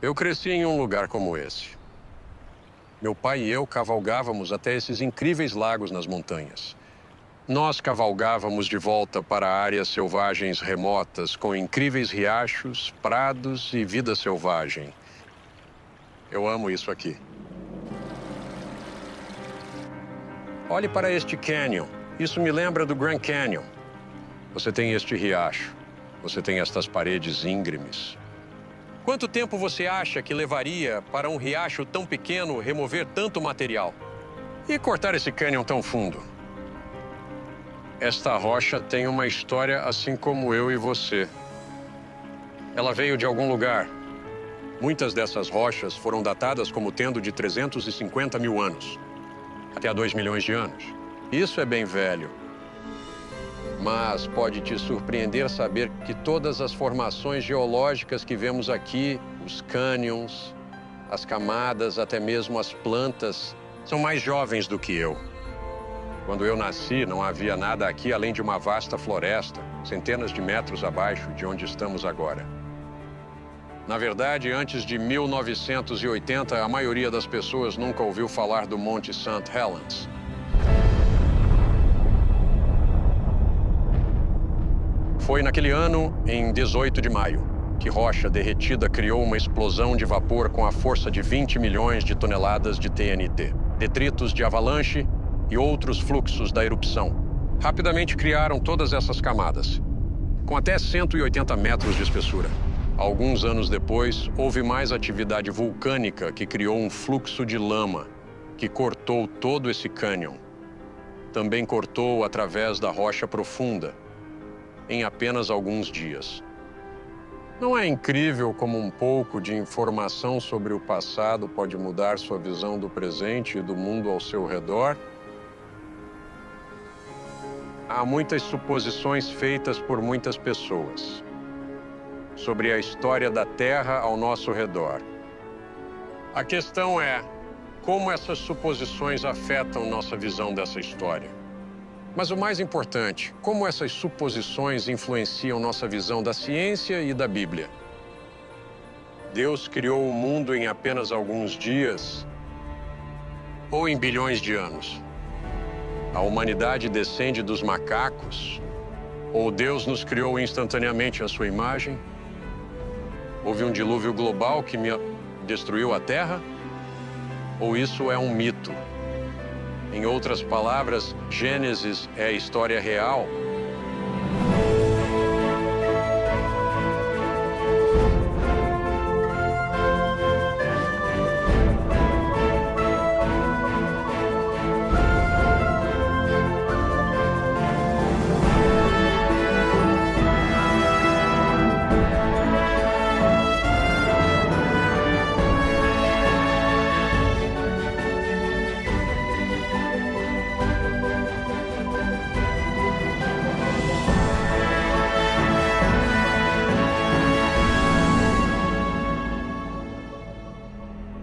Eu cresci em um lugar como esse. Meu pai e eu cavalgávamos até esses incríveis lagos nas montanhas. Nós cavalgávamos de volta para áreas selvagens remotas, com incríveis riachos, prados e vida selvagem. Eu amo isso aqui. Olhe para este canyon. Isso me lembra do Grand Canyon. Você tem este riacho. Você tem estas paredes íngremes. Quanto tempo você acha que levaria para um riacho tão pequeno remover tanto material? E cortar esse canyon tão fundo? Esta rocha tem uma história assim como eu e você. Ela veio de algum lugar. Muitas dessas rochas foram datadas como tendo de 350 mil anos, até há 2 milhões de anos. Isso é bem velho. Mas pode te surpreender saber que todas as formações geológicas que vemos aqui, os cânions, as camadas, até mesmo as plantas, são mais jovens do que eu. Quando eu nasci, não havia nada aqui além de uma vasta floresta, centenas de metros abaixo de onde estamos agora. Na verdade, antes de 1980, a maioria das pessoas nunca ouviu falar do Monte St. Helens. Foi naquele ano, em 18 de maio, que rocha derretida criou uma explosão de vapor com a força de 20 milhões de toneladas de TNT. Detritos de avalanche e outros fluxos da erupção rapidamente criaram todas essas camadas, com até 180 metros de espessura. Alguns anos depois, houve mais atividade vulcânica que criou um fluxo de lama que cortou todo esse cânion. Também cortou através da rocha profunda, em apenas alguns dias. Não é incrível como um pouco de informação sobre o passado pode mudar sua visão do presente e do mundo ao seu redor? Há muitas suposições feitas por muitas pessoas sobre a história da Terra ao nosso redor. A questão é como essas suposições afetam nossa visão dessa história. Mas o mais importante, como essas suposições influenciam nossa visão da ciência e da Bíblia. Deus criou o mundo em apenas alguns dias ou em bilhões de anos? A humanidade descende dos macacos? Ou Deus nos criou instantaneamente à sua imagem? Houve um dilúvio global que destruiu a Terra? Ou isso é um mito? Em outras palavras, Gênesis é a história real?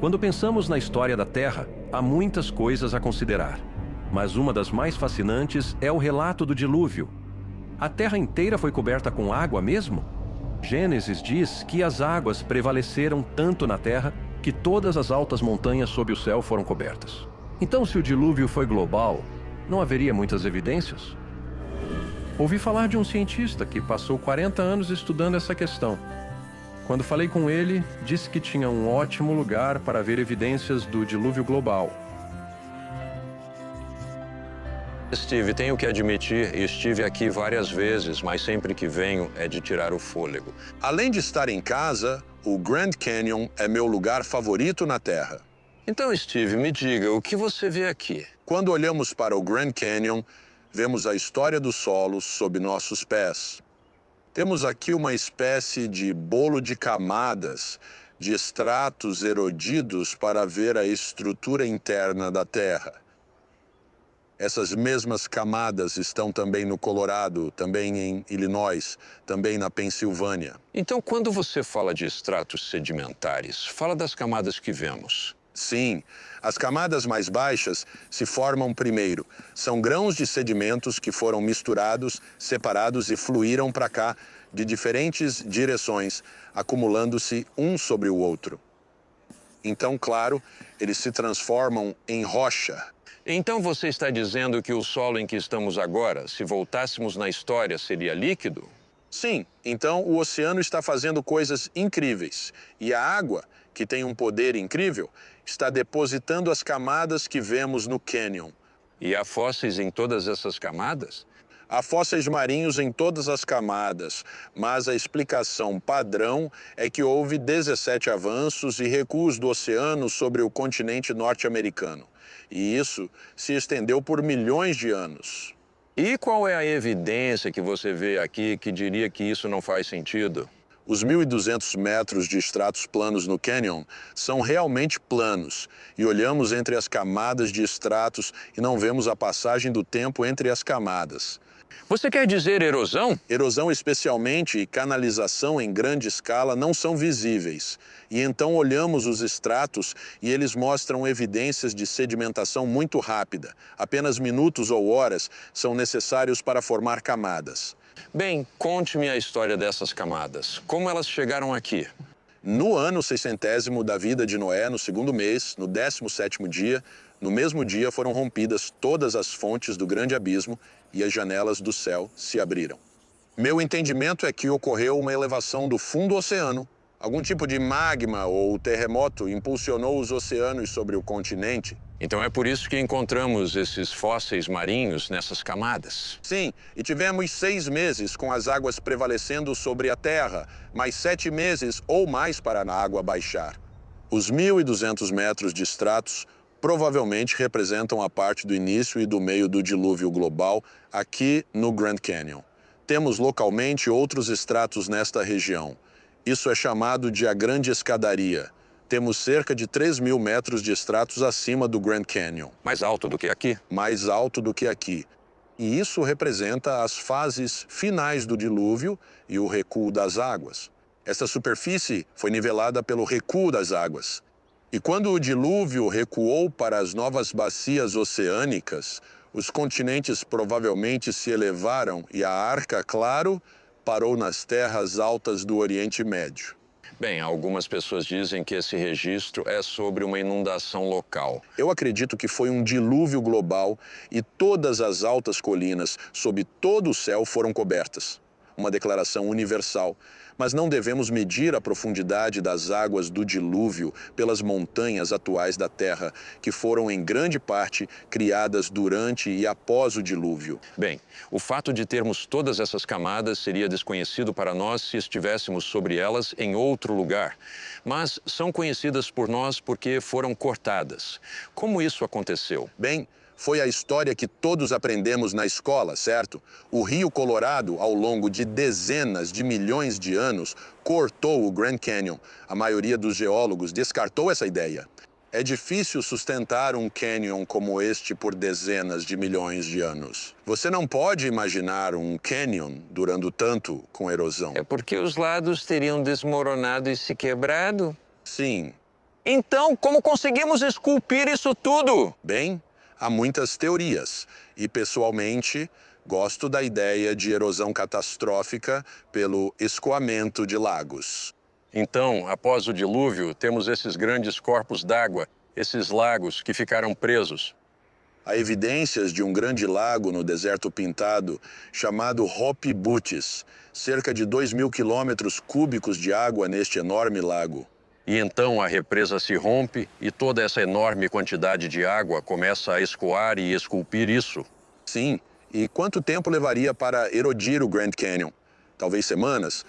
Quando pensamos na história da Terra, há muitas coisas a considerar. Mas uma das mais fascinantes é o relato do dilúvio. A Terra inteira foi coberta com água mesmo? Gênesis diz que as águas prevaleceram tanto na Terra que todas as altas montanhas sob o céu foram cobertas. Então, se o dilúvio foi global, não haveria muitas evidências? Ouvi falar de um cientista que passou 40 anos estudando essa questão. Quando falei com ele, disse que tinha um ótimo lugar para ver evidências do dilúvio global. Steve, tenho que admitir, estive aqui várias vezes, mas sempre que venho é de tirar o fôlego. Além de estar em casa, o Grand Canyon é meu lugar favorito na Terra. Então, Steve, me diga, o que você vê aqui? Quando olhamos para o Grand Canyon, vemos a história do solo sob nossos pés. Temos aqui uma espécie de bolo de camadas, de estratos erodidos para ver a estrutura interna da Terra. Essas mesmas camadas estão também no Colorado, também em Illinois, também na Pensilvânia. Então, quando você fala de estratos sedimentares, fala das camadas que vemos. Sim, as camadas mais baixas se formam primeiro. São grãos de sedimentos que foram misturados, separados e fluíram para cá de diferentes direções, acumulando-se um sobre o outro. Então, claro, eles se transformam em rocha. Então você está dizendo que o solo em que estamos agora, se voltássemos na história, seria líquido? Sim, então o oceano está fazendo coisas incríveis. E a água, que tem um poder incrível, está depositando as camadas que vemos no cânion. E há fósseis em todas essas camadas? Há fósseis marinhos em todas as camadas, mas a explicação padrão é que houve 17 avanços e recuos do oceano sobre o continente norte-americano. E isso se estendeu por milhões de anos. E qual é a evidência que você vê aqui que diria que isso não faz sentido? Os 1.200 metros de estratos planos no cânion são realmente planos, e olhamos entre as camadas de estratos e não vemos a passagem do tempo entre as camadas. Você quer dizer erosão? Erosão especialmente e canalização em grande escala não são visíveis. E então olhamos os estratos e eles mostram evidências de sedimentação muito rápida. Apenas minutos ou horas são necessários para formar camadas. Bem, conte-me a história dessas camadas. Como elas chegaram aqui? No ano 600º da vida de Noé, no segundo mês, no 17º dia, no mesmo dia foram rompidas todas as fontes do grande abismo e as janelas do céu se abriram. Meu entendimento é que ocorreu uma elevação do fundo do oceano. Algum tipo de magma ou terremoto impulsionou os oceanos sobre o continente. Então é por isso que encontramos esses fósseis marinhos nessas camadas. Sim, e tivemos 6 meses com as águas prevalecendo sobre a terra, mais 7 meses ou mais para a água baixar. Os 1.200 metros de estratos provavelmente representam a parte do início e do meio do dilúvio global aqui no Grand Canyon. Temos localmente outros estratos nesta região. Isso é chamado de a Grande Escadaria. Temos cerca de 3.000 metros de estratos acima do Grand Canyon. Mais alto do que aqui? Mais alto do que aqui. E isso representa as fases finais do dilúvio e o recuo das águas. Essa superfície foi nivelada pelo recuo das águas. E quando o dilúvio recuou para as novas bacias oceânicas, os continentes provavelmente se elevaram e a arca, claro, parou nas terras altas do Oriente Médio. Bem, algumas pessoas dizem que esse registro é sobre uma inundação local. Eu acredito que foi um dilúvio global e todas as altas colinas sob todo o céu foram cobertas. Uma declaração universal. Mas não devemos medir a profundidade das águas do dilúvio pelas montanhas atuais da Terra, que foram em grande parte criadas durante e após o dilúvio. Bem, o fato de termos todas essas camadas seria desconhecido para nós se estivéssemos sobre elas em outro lugar. Mas são conhecidas por nós porque foram cortadas. Como isso aconteceu? Bem, foi a história que todos aprendemos na escola, certo? O Rio Colorado, ao longo de dezenas de milhões de anos, cortou o Grand Canyon. A maioria dos geólogos descartou essa ideia. É difícil sustentar um canyon como este por dezenas de milhões de anos. Você não pode imaginar um canyon durando tanto com erosão. É porque os lados teriam desmoronado e se quebrado? Sim. Então, como conseguimos esculpir isso tudo? Bem, há muitas teorias e, pessoalmente, gosto da ideia de erosão catastrófica pelo escoamento de lagos. Então, após o dilúvio, temos esses grandes corpos d'água, esses lagos que ficaram presos. Há evidências de um grande lago no deserto pintado chamado Hopi Buttes, cerca de 2.000 quilômetros cúbicos de água neste enorme lago. E então a represa se rompe e toda essa enorme quantidade de água começa a escoar e esculpir isso. Sim, e quanto tempo levaria para erodir o Grand Canyon? Talvez semanas,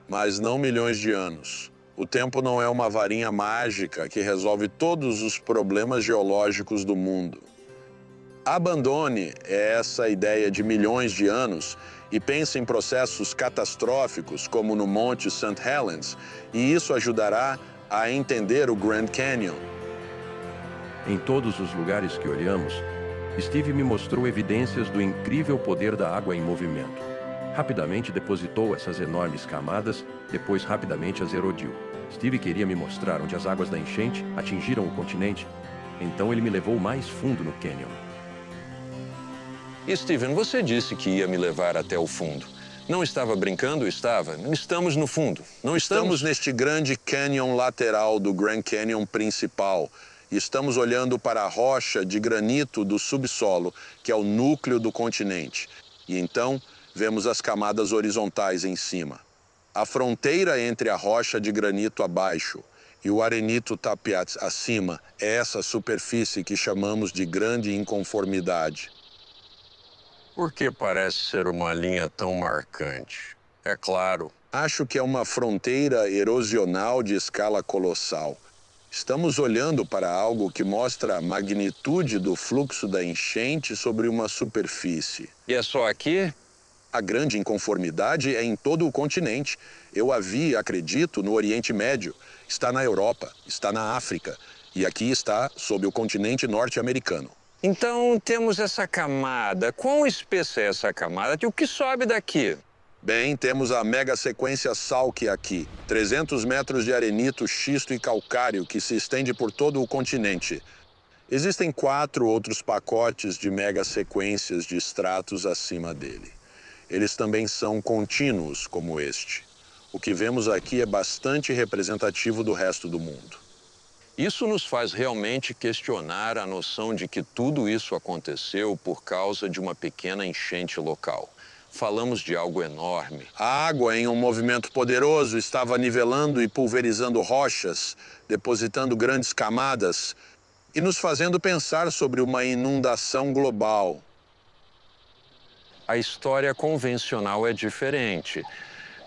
mas não milhões de anos. O tempo não é uma varinha mágica que resolve todos os problemas geológicos do mundo. Abandone essa ideia de milhões de anos e pense em processos catastróficos como no Monte St. Helens, e isso ajudará a entender o Grand Canyon. Em todos os lugares que olhamos, Steve me mostrou evidências do incrível poder da água em movimento. Rapidamente depositou essas enormes camadas, depois rapidamente as erodiu. Steve queria me mostrar onde as águas da enchente atingiram o continente, então ele me levou mais fundo no canyon. Steven, você disse que ia me levar até o fundo. Não estava brincando? Estava. Estamos no fundo. Não Estamos neste grande canyon lateral do Grand Canyon principal. E estamos olhando para a rocha de granito do subsolo, que é o núcleo do continente. E então vemos as camadas horizontais em cima. A fronteira entre a rocha de granito abaixo e o arenito tapiat acima é essa superfície que chamamos de grande inconformidade. Por que parece ser uma linha tão marcante? É claro. Acho que é uma fronteira erosional de escala colossal. Estamos olhando para algo que mostra a magnitude do fluxo da enchente sobre uma superfície. E é só aqui? A grande inconformidade é em todo o continente. Eu a vi, acredito, no Oriente Médio. Está na Europa, está na África. E aqui está sob o continente norte-americano. Então temos essa camada. Quão espessa é essa camada? O que sobe daqui? Bem, temos a mega sequência Salk aqui. 300 metros de arenito, xisto e calcário que se estende por todo o continente. Existem 4 outros pacotes de mega sequências de estratos acima dele. Eles também são contínuos, como este. O que vemos aqui é bastante representativo do resto do mundo. Isso nos faz realmente questionar a noção de que tudo isso aconteceu por causa de uma pequena enchente local. Falamos de algo enorme. A água, em um movimento poderoso, estava nivelando e pulverizando rochas, depositando grandes camadas e nos fazendo pensar sobre uma inundação global. A história convencional é diferente.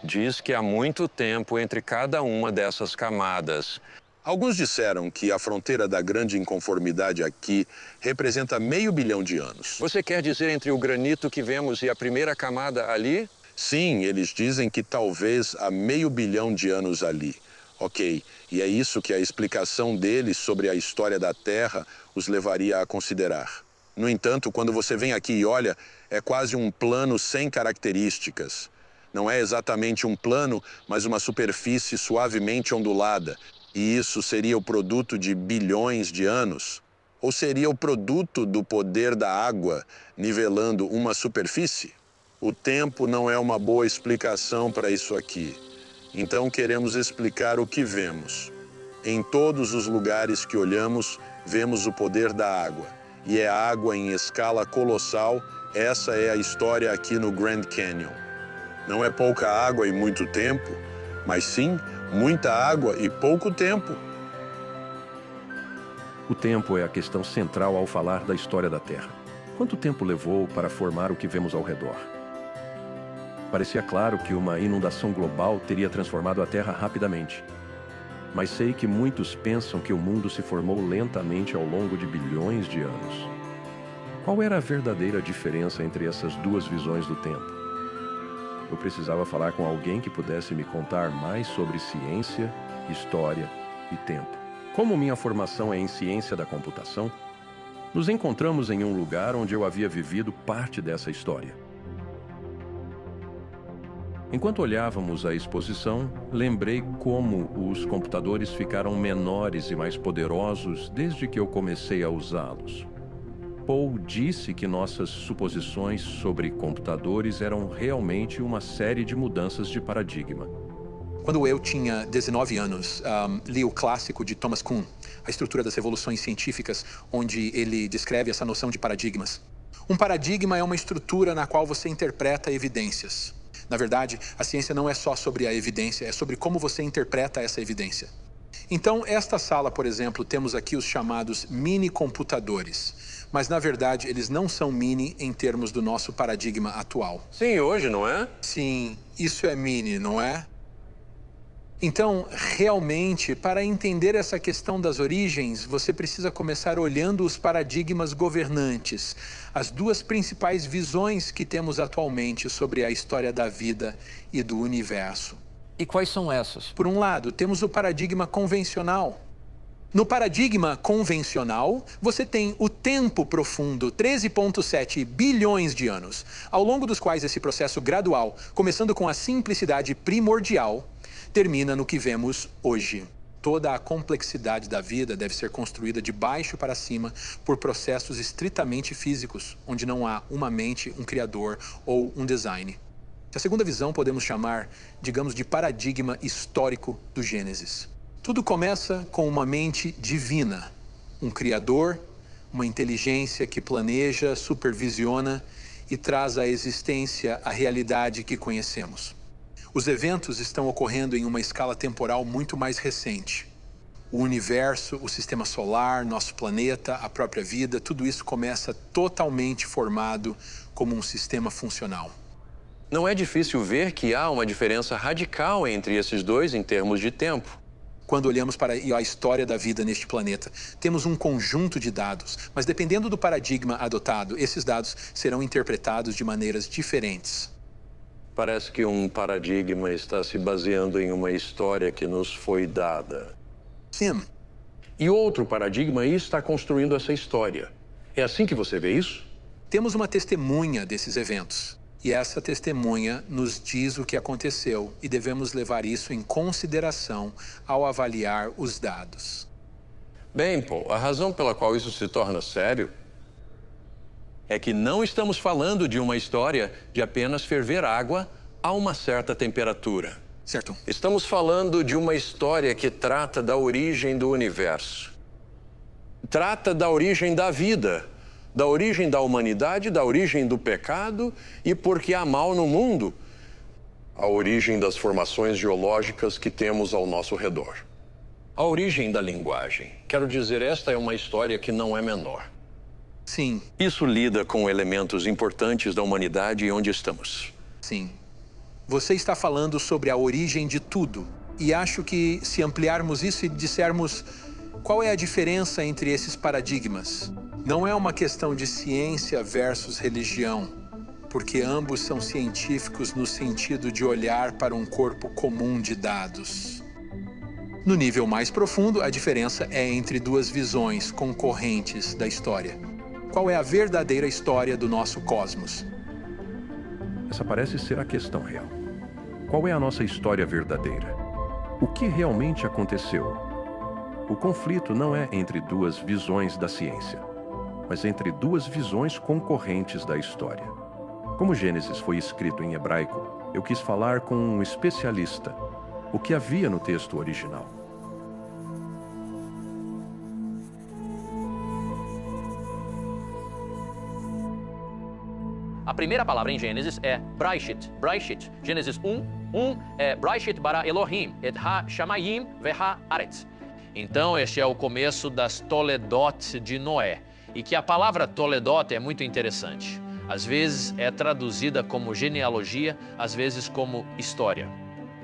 Diz que há muito tempo entre cada uma dessas camadas. Alguns disseram que a fronteira da grande inconformidade aqui representa meio bilhão de anos. Você quer dizer entre o granito que vemos e a primeira camada ali? Sim, eles dizem que talvez há meio bilhão de anos ali. Ok, e é isso que a explicação deles sobre a história da Terra os levaria a considerar. No entanto, quando você vem aqui e olha, é quase um plano sem características. Não é exatamente um plano, mas uma superfície suavemente ondulada. E isso seria o produto de bilhões de anos? Ou seria o produto do poder da água nivelando uma superfície? O tempo não é uma boa explicação para isso aqui. Então queremos explicar o que vemos. Em todos os lugares que olhamos, vemos o poder da água. E é água em escala colossal. Essa é a história aqui no Grand Canyon. Não é pouca água e muito tempo, mas sim muita água e pouco tempo. O tempo é a questão central ao falar da história da Terra. Quanto tempo levou para formar o que vemos ao redor? Parecia claro que uma inundação global teria transformado a Terra rapidamente. Mas sei que muitos pensam que o mundo se formou lentamente ao longo de bilhões de anos. Qual era a verdadeira diferença entre essas duas visões do tempo? Eu precisava falar com alguém que pudesse me contar mais sobre ciência, história e tempo. Como minha formação é em ciência da computação, nos encontramos em um lugar onde eu havia vivido parte dessa história. Enquanto olhávamos a exposição, lembrei como os computadores ficaram menores e mais poderosos desde que eu comecei a usá-los. Paul disse que nossas suposições sobre computadores eram realmente uma série de mudanças de paradigma. Quando eu tinha 19 anos, li o clássico de Thomas Kuhn, A Estrutura das Revoluções Científicas, onde ele descreve essa noção de paradigmas. Um paradigma é uma estrutura na qual você interpreta evidências. Na verdade, a ciência não é só sobre a evidência, é sobre como você interpreta essa evidência. Então, esta sala, por exemplo, temos aqui os chamados mini-computadores. Mas, na verdade, eles não são mini em termos do nosso paradigma atual. Sim, hoje, não é? Sim, isso é mini, não é? Então, realmente, para entender essa questão das origens, você precisa começar olhando os paradigmas governantes, as duas principais visões que temos atualmente sobre a história da vida e do universo. E quais são essas? Por um lado, temos o paradigma convencional. No paradigma convencional, você tem o tempo profundo, 13,7 bilhões de anos, ao longo dos quais esse processo gradual, começando com a simplicidade primordial, termina no que vemos hoje. Toda a complexidade da vida deve ser construída de baixo para cima por processos estritamente físicos, onde não há uma mente, um criador ou um design. A segunda visão podemos chamar, digamos, de paradigma histórico do Gênesis. Tudo começa com uma mente divina, um criador, uma inteligência que planeja, supervisiona e traz à existência a realidade que conhecemos. Os eventos estão ocorrendo em uma escala temporal muito mais recente. O universo, o sistema solar, nosso planeta, a própria vida, tudo isso começa totalmente formado como um sistema funcional. Não é difícil ver que há uma diferença radical entre esses dois em termos de tempo. Quando olhamos para a história da vida neste planeta, temos um conjunto de dados, mas dependendo do paradigma adotado, esses dados serão interpretados de maneiras diferentes. Parece que um paradigma está se baseando em uma história que nos foi dada. Sim. E outro paradigma aí está construindo essa história. É assim que você vê isso? Temos uma testemunha desses eventos. E essa testemunha nos diz o que aconteceu e devemos levar isso em consideração ao avaliar os dados. Bem, Paul, a razão pela qual isso se torna sério é que não estamos falando de uma história de apenas ferver água a uma certa temperatura. Certo. Estamos falando de uma história que trata da origem do universo. Trata da origem da vida, da origem da humanidade, da origem do pecado e, porque há mal no mundo, a origem das formações geológicas que temos ao nosso redor. A origem da linguagem. Quero dizer, esta é uma história que não é menor. Sim. Isso lida com elementos importantes da humanidade e onde estamos. Sim. Você está falando sobre a origem de tudo. E acho que se ampliarmos isso e dissermos qual é a diferença entre esses paradigmas, não é uma questão de ciência versus religião, porque ambos são científicos no sentido de olhar para um corpo comum de dados. No nível mais profundo, a diferença é entre duas visões concorrentes da história. Qual é a verdadeira história do nosso cosmos? Essa parece ser a questão real. Qual é a nossa história verdadeira? O que realmente aconteceu? O conflito não é entre duas visões da ciência, mas entre duas visões concorrentes da história. Como Gênesis foi escrito em hebraico, eu quis falar com um especialista o que havia no texto original. A primeira palavra em Gênesis é Breshit. Breshit. Gênesis 1 é Breshit bara Elohim, et ha-shamayim veha-aretz. Então, este é o começo das Toledot de Noé. E que a palavra Toledot é muito interessante. Às vezes é traduzida como genealogia, às vezes como história.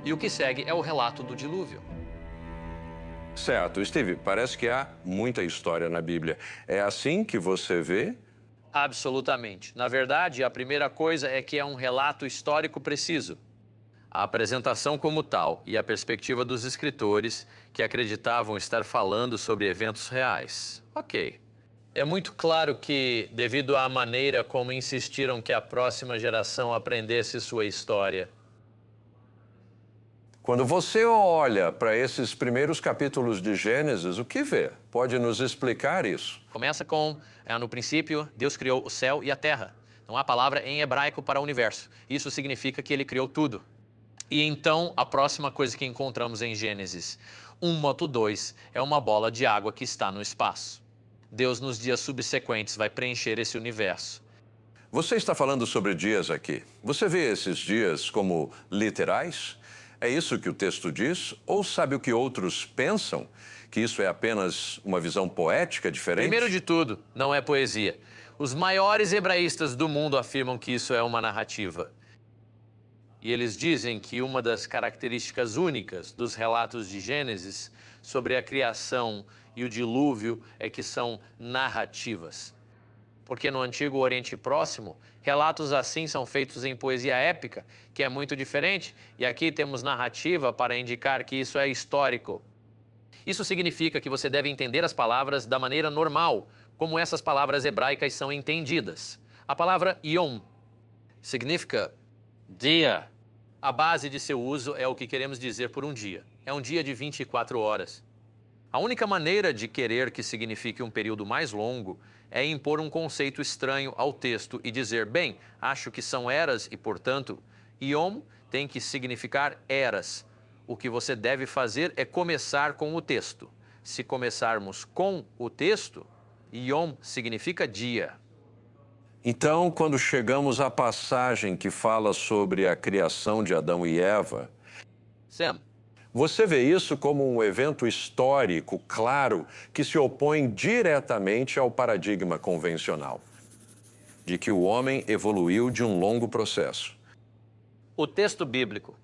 E o que segue é o relato do dilúvio. Certo, Steve, parece que há muita história na Bíblia. É assim que você vê? Absolutamente. Na verdade, a primeira coisa é que é um relato histórico preciso. A apresentação como tal e a perspectiva dos escritores que acreditavam estar falando sobre eventos reais. Ok. É muito claro que, devido à maneira como insistiram que a próxima geração aprendesse sua história. Quando você olha para esses primeiros capítulos de Gênesis, o que vê? Pode nos explicar isso? Começa com, no princípio, Deus criou o céu e a terra. Não há palavra em hebraico para universo. Isso significa que ele criou tudo. E então, a próxima coisa que encontramos em Gênesis 1:2 é uma bola de água que está no espaço. Deus, nos dias subsequentes, vai preencher esse universo. Você está falando sobre dias aqui. Você vê esses dias como literais? É isso que o texto diz? Ou sabe o que outros pensam? Que isso é apenas uma visão poética diferente? Primeiro de tudo, não é poesia. Os maiores hebraístas do mundo afirmam que isso é uma narrativa. E eles dizem que uma das características únicas dos relatos de Gênesis sobre a criação e o dilúvio é que são narrativas. Porque no Antigo Oriente Próximo, relatos assim são feitos em poesia épica, que é muito diferente, e aqui temos narrativa para indicar que isso é histórico. Isso significa que você deve entender as palavras da maneira normal, como essas palavras hebraicas são entendidas. A palavra Yom significa dia. A base de seu uso é o que queremos dizer por um dia. É um dia de 24 horas. A única maneira de querer que signifique um período mais longo é impor um conceito estranho ao texto e dizer, bem, acho que são eras e, portanto, Yom tem que significar eras. O que você deve fazer é começar com o texto. Se começarmos com o texto, Yom significa dia. Então, quando chegamos à passagem que fala sobre a criação de Adão e Eva, Sam, você vê isso como um evento histórico, claro, que se opõe diretamente ao paradigma convencional, de que o homem evoluiu de um longo processo. o texto bíblico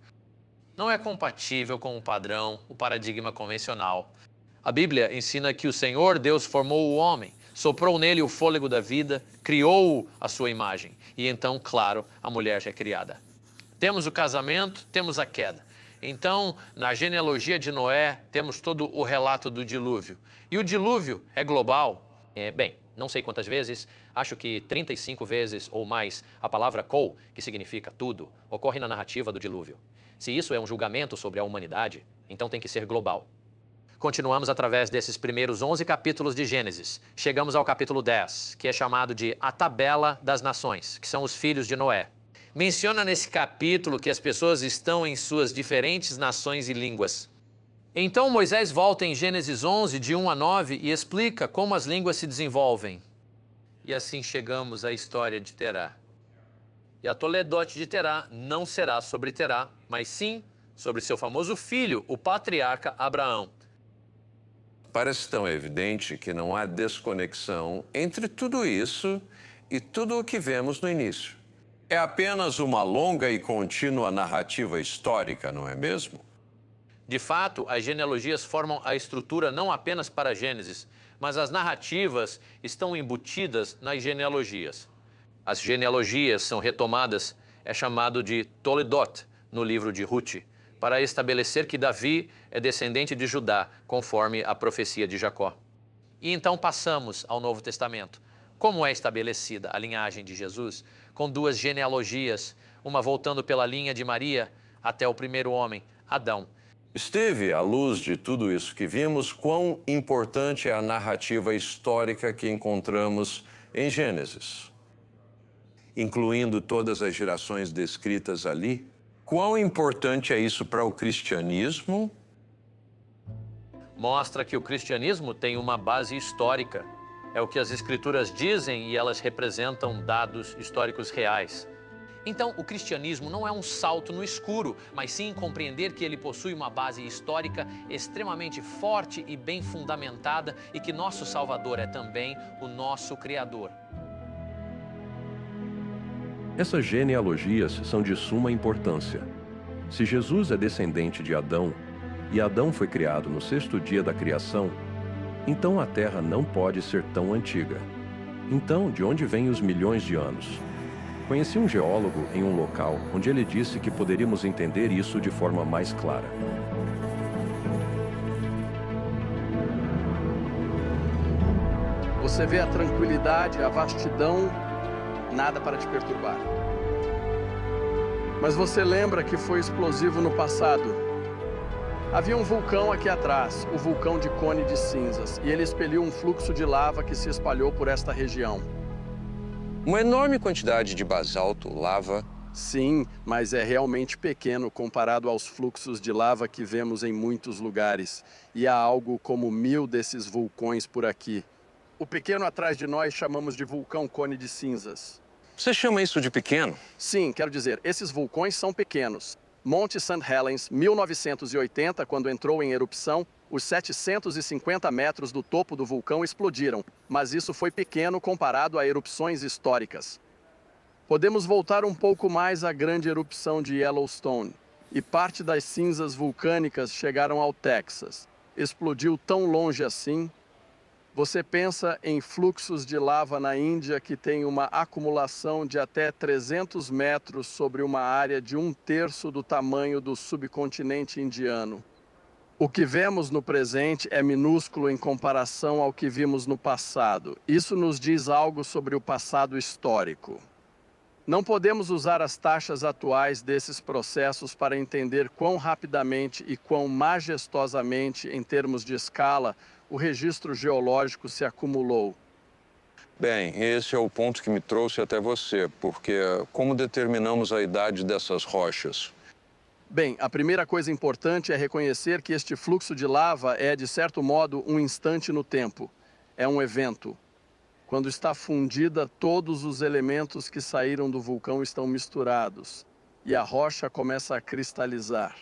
não é compatível com o padrão, o paradigma convencional. A Bíblia ensina que o Senhor Deus formou o homem, soprou nele o fôlego da vida, criou-o à sua imagem. E então, claro, a mulher é criada. Temos o casamento, temos a queda. Então, na genealogia de Noé, temos todo o relato do dilúvio. E o dilúvio é global. Bem, não sei quantas vezes, acho que 35 vezes ou mais, a palavra kol, que significa tudo, ocorre na narrativa do dilúvio. Se isso é um julgamento sobre a humanidade, então tem que ser global. Continuamos através desses primeiros 11 capítulos de Gênesis. Chegamos ao capítulo 10, que é chamado de A Tabela das Nações, que são os filhos de Noé. Menciona nesse capítulo que as pessoas estão em suas diferentes nações e línguas. Então Moisés volta em Gênesis 11, de 1 a 9, e explica como as línguas se desenvolvem. E assim chegamos à história de Terá. E a Toledote de Terá não será sobre Terá, mas sim sobre seu famoso filho, o patriarca Abraão. Parece tão evidente que não há desconexão entre tudo isso e tudo o que vemos no início. É apenas uma longa e contínua narrativa histórica, não é mesmo? De fato, as genealogias formam a estrutura não apenas para Gênesis, mas as narrativas estão embutidas nas genealogias. As genealogias são retomadas, é chamado de Toledot, no livro de Ruth, para estabelecer que Davi é descendente de Judá, conforme a profecia de Jacó. E então passamos ao Novo Testamento. Como é estabelecida a linhagem de Jesus? Com duas genealogias, uma voltando pela linha de Maria até o primeiro homem, Adão. Steve, à luz de tudo isso que vimos, quão importante é a narrativa histórica que encontramos em Gênesis, incluindo todas as gerações descritas ali? Quão importante é isso para o cristianismo? Mostra que o cristianismo tem uma base histórica. É o que as escrituras dizem e elas representam dados históricos reais. Então, o cristianismo não é um salto no escuro, mas sim compreender que ele possui uma base histórica extremamente forte e bem fundamentada e que nosso Salvador é também o nosso Criador. Essas genealogias são de suma importância. Se Jesus é descendente de Adão, e Adão foi criado no 6º dia da criação, então a Terra não pode ser tão antiga. Então, de onde vêm os milhões de anos? Conheci um geólogo em um local onde ele disse que poderíamos entender isso de forma mais clara. Você vê a tranquilidade, a vastidão, nada para te perturbar. Mas você lembra que foi explosivo no passado. Havia um vulcão aqui atrás, o vulcão de Cone de Cinzas, e ele expeliu um fluxo de lava que se espalhou por esta região. Uma enorme quantidade de basalto, lava. Sim, mas é realmente pequeno comparado aos fluxos de lava que vemos em muitos lugares. E há algo como 1000 desses vulcões por aqui. O pequeno atrás de nós chamamos de vulcão Cone de Cinzas. Você chama isso de pequeno? Sim, quero dizer, esses vulcões são pequenos. Monte St. Helens, 1980, quando entrou em erupção, os 750 metros do topo do vulcão explodiram, mas isso foi pequeno comparado a erupções históricas. Podemos voltar um pouco mais à grande erupção de Yellowstone, e parte das cinzas vulcânicas chegaram ao Texas. Explodiu tão longe assim. Você pensa em fluxos de lava na Índia que tem uma acumulação de até 300 metros sobre uma área de 1/3 do tamanho do subcontinente indiano. O que vemos no presente é minúsculo em comparação ao que vimos no passado. Isso nos diz algo sobre o passado histórico. Não podemos usar as taxas atuais desses processos para entender quão rapidamente e quão majestosamente, em termos de escala, o registro geológico se acumulou. Bem, esse é o ponto que me trouxe até você, porque como determinamos a idade dessas rochas? Bem, a primeira coisa importante é reconhecer que este fluxo de lava é, de certo modo, um instante no tempo. É um evento. Quando está fundida, todos os elementos que saíram do vulcão estão misturados e a rocha começa a cristalizar.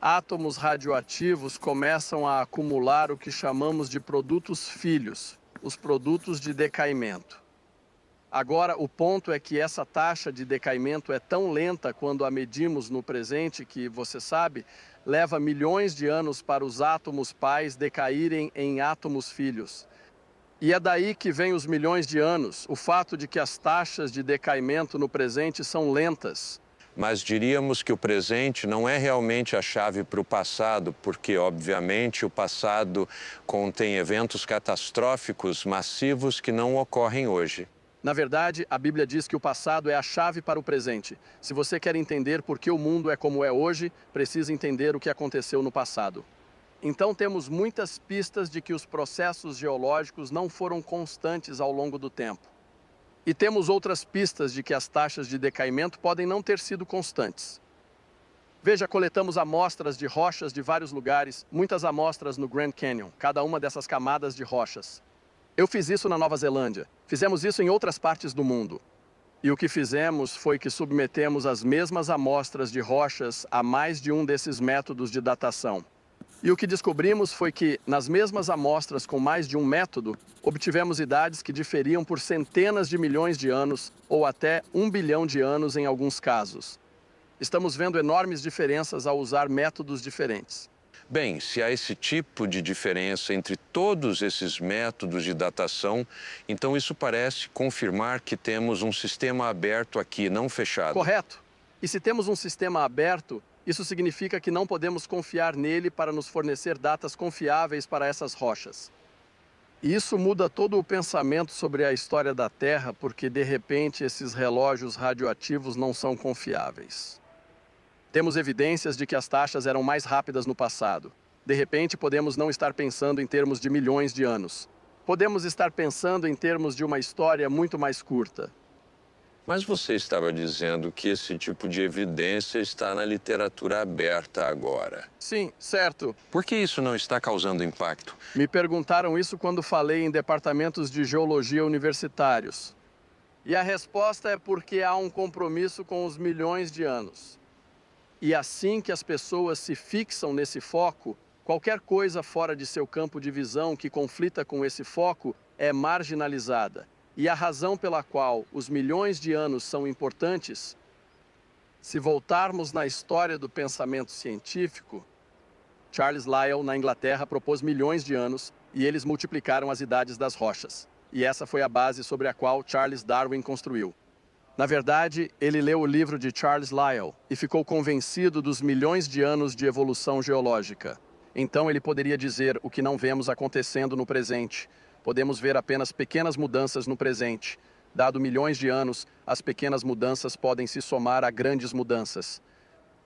Átomos radioativos começam a acumular o que chamamos de produtos filhos, os produtos de decaimento. Agora, o ponto é que essa taxa de decaimento é tão lenta quando a medimos no presente que, você sabe, leva milhões de anos para os átomos pais decaírem em átomos filhos. E é daí que vem os milhões de anos, o fato de que as taxas de decaimento no presente são lentas. Mas diríamos que o presente não é realmente a chave para o passado, porque, obviamente, o passado contém eventos catastróficos massivos que não ocorrem hoje. Na verdade, a Bíblia diz que o passado é a chave para o presente. Se você quer entender por que o mundo é como é hoje, precisa entender o que aconteceu no passado. Então, temos muitas pistas de que os processos geológicos não foram constantes ao longo do tempo. E temos outras pistas de que as taxas de decaimento podem não ter sido constantes. Veja, coletamos amostras de rochas de vários lugares, muitas amostras no Grand Canyon, cada uma dessas camadas de rochas. Eu fiz isso na Nova Zelândia, fizemos isso em outras partes do mundo. E o que fizemos foi que submetemos as mesmas amostras de rochas a mais de um desses métodos de datação. E o que descobrimos foi que, nas mesmas amostras com mais de um método, obtivemos idades que diferiam por centenas de milhões de anos ou até 1 bilhão de anos em alguns casos. Estamos vendo enormes diferenças ao usar métodos diferentes. Bem, se há esse tipo de diferença entre todos esses métodos de datação, então isso parece confirmar que temos um sistema aberto aqui, não fechado. Correto. E se temos um sistema aberto, isso significa que não podemos confiar nele para nos fornecer datas confiáveis para essas rochas. E isso muda todo o pensamento sobre a história da Terra, porque, de repente, esses relógios radioativos não são confiáveis. Temos evidências de que as taxas eram mais rápidas no passado. De repente, podemos não estar pensando em termos de milhões de anos. Podemos estar pensando em termos de uma história muito mais curta. Mas você estava dizendo que esse tipo de evidência está na literatura aberta agora. Sim, certo. Por que isso não está causando impacto? Me perguntaram isso quando falei em departamentos de geologia universitários. E a resposta é porque há um compromisso com os milhões de anos. E assim que as pessoas se fixam nesse foco, qualquer coisa fora de seu campo de visão que conflita com esse foco é marginalizada. E a razão pela qual os milhões de anos são importantes, se voltarmos na história do pensamento científico, Charles Lyell, na Inglaterra, propôs milhões de anos e eles multiplicaram as idades das rochas. E essa foi a base sobre a qual Charles Darwin construiu. Na verdade, ele leu o livro de Charles Lyell e ficou convencido dos milhões de anos de evolução geológica. Então ele poderia dizer o que não vemos acontecendo no presente. Podemos ver apenas pequenas mudanças no presente. Dado milhões de anos, as pequenas mudanças podem se somar a grandes mudanças.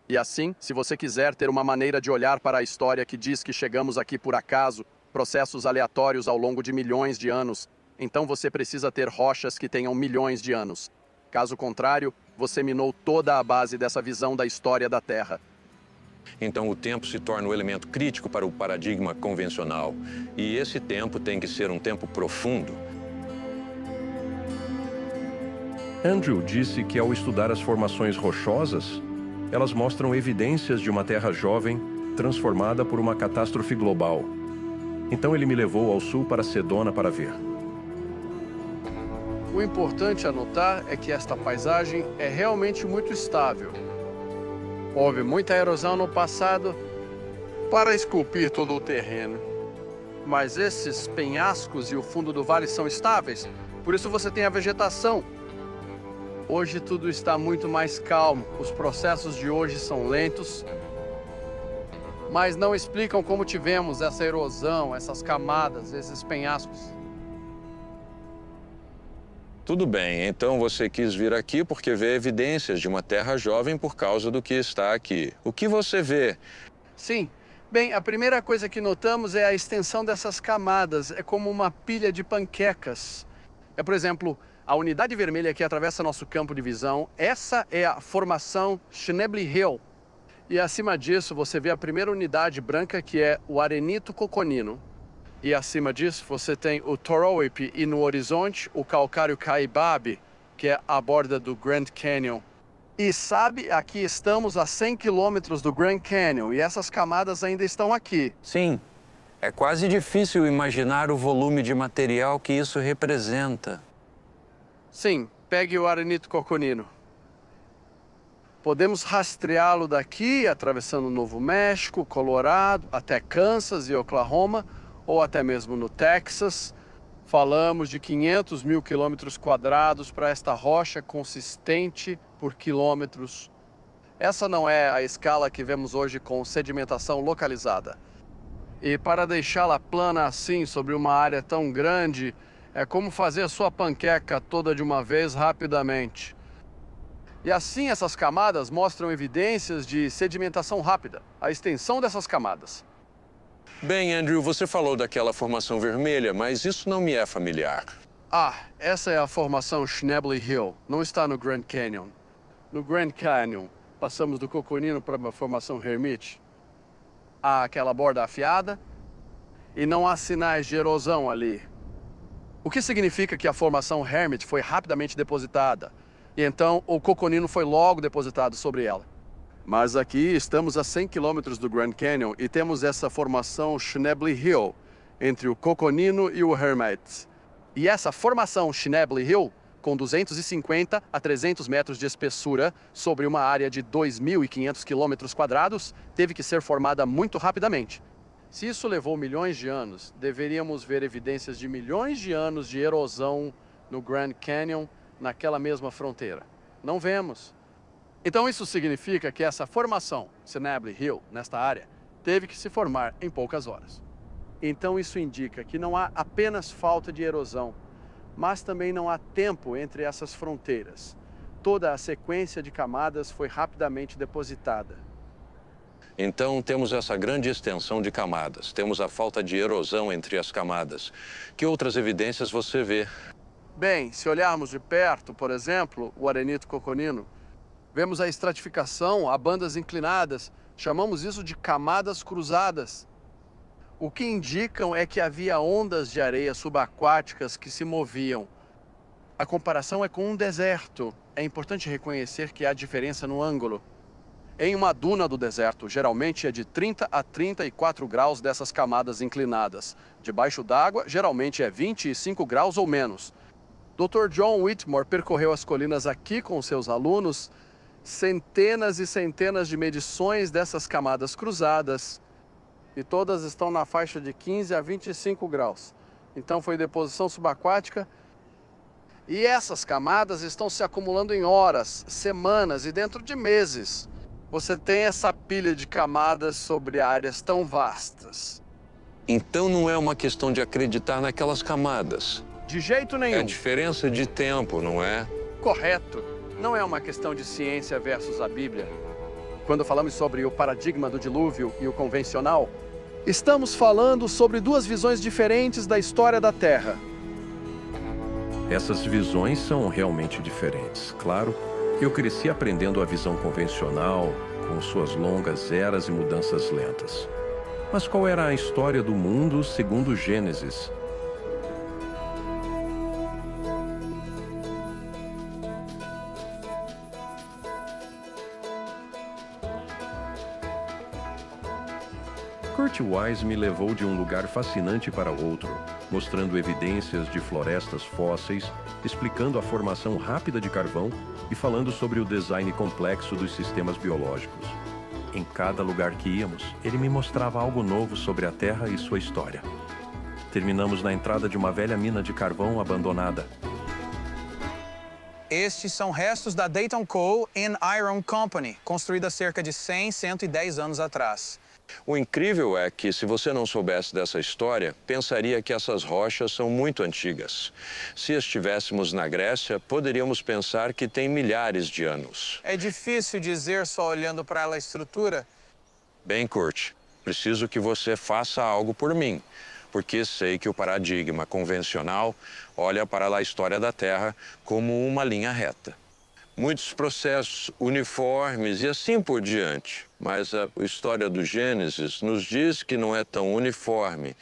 E assim, se você quiser ter uma maneira de olhar para a história que diz que chegamos aqui por acaso, processos aleatórios ao longo de milhões de anos, então você precisa ter rochas que tenham milhões de anos. Caso contrário, você minou toda a base dessa visão da história da Terra. Então o tempo se torna um elemento crítico para o paradigma convencional. E esse tempo tem que ser um tempo profundo. Andrew disse que ao estudar as formações rochosas, elas mostram evidências de uma Terra jovem transformada por uma catástrofe global. Então ele me levou ao sul para Sedona para ver. O importante a notar é que esta paisagem é realmente muito estável. Houve muita erosão no passado para esculpir todo o terreno. Mas esses penhascos e o fundo do vale são estáveis, por isso você tem a vegetação. Hoje tudo está muito mais calmo, os processos de hoje são lentos, mas não explicam como tivemos essa erosão, essas camadas, esses penhascos. Tudo bem, então você quis vir aqui porque vê evidências de uma Terra jovem por causa do que está aqui. O que você vê? Sim. Bem, a primeira coisa que notamos é a extensão dessas camadas. É como uma pilha de panquecas. É, por exemplo, a unidade vermelha que atravessa nosso campo de visão, essa é a formação Schnebly Hill. E acima disso você vê a primeira unidade branca, que é o arenito coconino. E acima disso você tem o Toroip e no horizonte o calcário Kaibab, que é a borda do Grand Canyon. E sabe, aqui estamos a 100 quilômetros do Grand Canyon e essas camadas ainda estão aqui. Sim, é quase difícil imaginar o volume de material que isso representa. Sim, pegue o arenito coconino. Podemos rastreá-lo daqui, atravessando o Novo México, Colorado, até Kansas e Oklahoma, ou até mesmo no Texas. Falamos de 500 mil quilômetros quadrados para esta rocha consistente por quilômetros. Essa não é a escala que vemos hoje com sedimentação localizada. E para deixá-la plana assim sobre uma área tão grande, é como fazer a sua panqueca toda de uma vez rapidamente. E assim essas camadas mostram evidências de sedimentação rápida, a extensão dessas camadas. Bem, Andrew, você falou daquela formação vermelha, mas isso não me é familiar. Ah, essa é a formação Schnebly Hill, não está no Grand Canyon. No Grand Canyon, passamos do coconino para a formação Hermit. Há aquela borda afiada e não há sinais de erosão ali. O que significa que a formação Hermit foi rapidamente depositada. E então o coconino foi logo depositado sobre ela. Mas aqui estamos a 100 quilômetros do Grand Canyon e temos essa formação Schnebly Hill, entre o coconino e o Hermit. E essa formação Schnebly Hill, com 250 a 300 metros de espessura sobre uma área de 2.500 quilômetros quadrados, teve que ser formada muito rapidamente. Se isso levou milhões de anos, deveríamos ver evidências de milhões de anos de erosão no Grand Canyon, naquela mesma fronteira. Não vemos. Então isso significa que essa formação, Schnebly Hill, nesta área, teve que se formar em poucas horas. Então isso indica que não há apenas falta de erosão, mas também não há tempo entre essas fronteiras. Toda a sequência de camadas foi rapidamente depositada. Então, temos essa grande extensão de camadas. Temos a falta de erosão entre as camadas. Que outras evidências você vê? Bem, se olharmos de perto, por exemplo, o arenito coconino, vemos a estratificação, a bandas inclinadas. Chamamos isso de camadas cruzadas. O que indicam é que havia ondas de areia subaquáticas que se moviam. A comparação é com um deserto. É importante reconhecer que há diferença no ângulo. Em uma duna do deserto, geralmente é de 30 a 34 graus dessas camadas inclinadas. Debaixo d'água, geralmente é 25 graus ou menos. Dr. John Whitmore percorreu as colinas aqui com seus alunos, centenas e centenas de medições dessas camadas cruzadas, e todas estão na faixa de 15 a 25 graus. Então foi deposição subaquática, e essas camadas estão se acumulando em horas, semanas e dentro de meses. Você tem essa pilha de camadas sobre áreas tão vastas. Então não é uma questão de acreditar naquelas camadas. De jeito nenhum. É a diferença de tempo, não é? Correto. Não é uma questão de ciência versus a Bíblia. Quando falamos sobre o paradigma do dilúvio e o convencional, estamos falando sobre duas visões diferentes da história da Terra. Essas visões são realmente diferentes. Claro, eu cresci aprendendo a visão convencional, com suas longas eras e mudanças lentas. Mas qual era a história do mundo segundo Gênesis? Kurt Wise me levou de um lugar fascinante para outro, mostrando evidências de florestas fósseis, explicando a formação rápida de carvão e falando sobre o design complexo dos sistemas biológicos. Em cada lugar que íamos, ele me mostrava algo novo sobre a Terra e sua história. Terminamos na entrada de uma velha mina de carvão abandonada. Estes são restos da Dayton Coal and Iron Company, construída cerca de 110 anos atrás. O incrível é que, se você não soubesse dessa história, pensaria que essas rochas são muito antigas. Se estivéssemos na Grécia, poderíamos pensar que tem milhares de anos. É difícil dizer só olhando para a estrutura. Bem, Kurt, preciso que você faça algo por mim. porque sei que o paradigma convencional olha para a história da Terra como uma linha reta. Muitos processos uniformes e assim por diante. Mas a história do Gênesis nos diz que não é tão uniforme.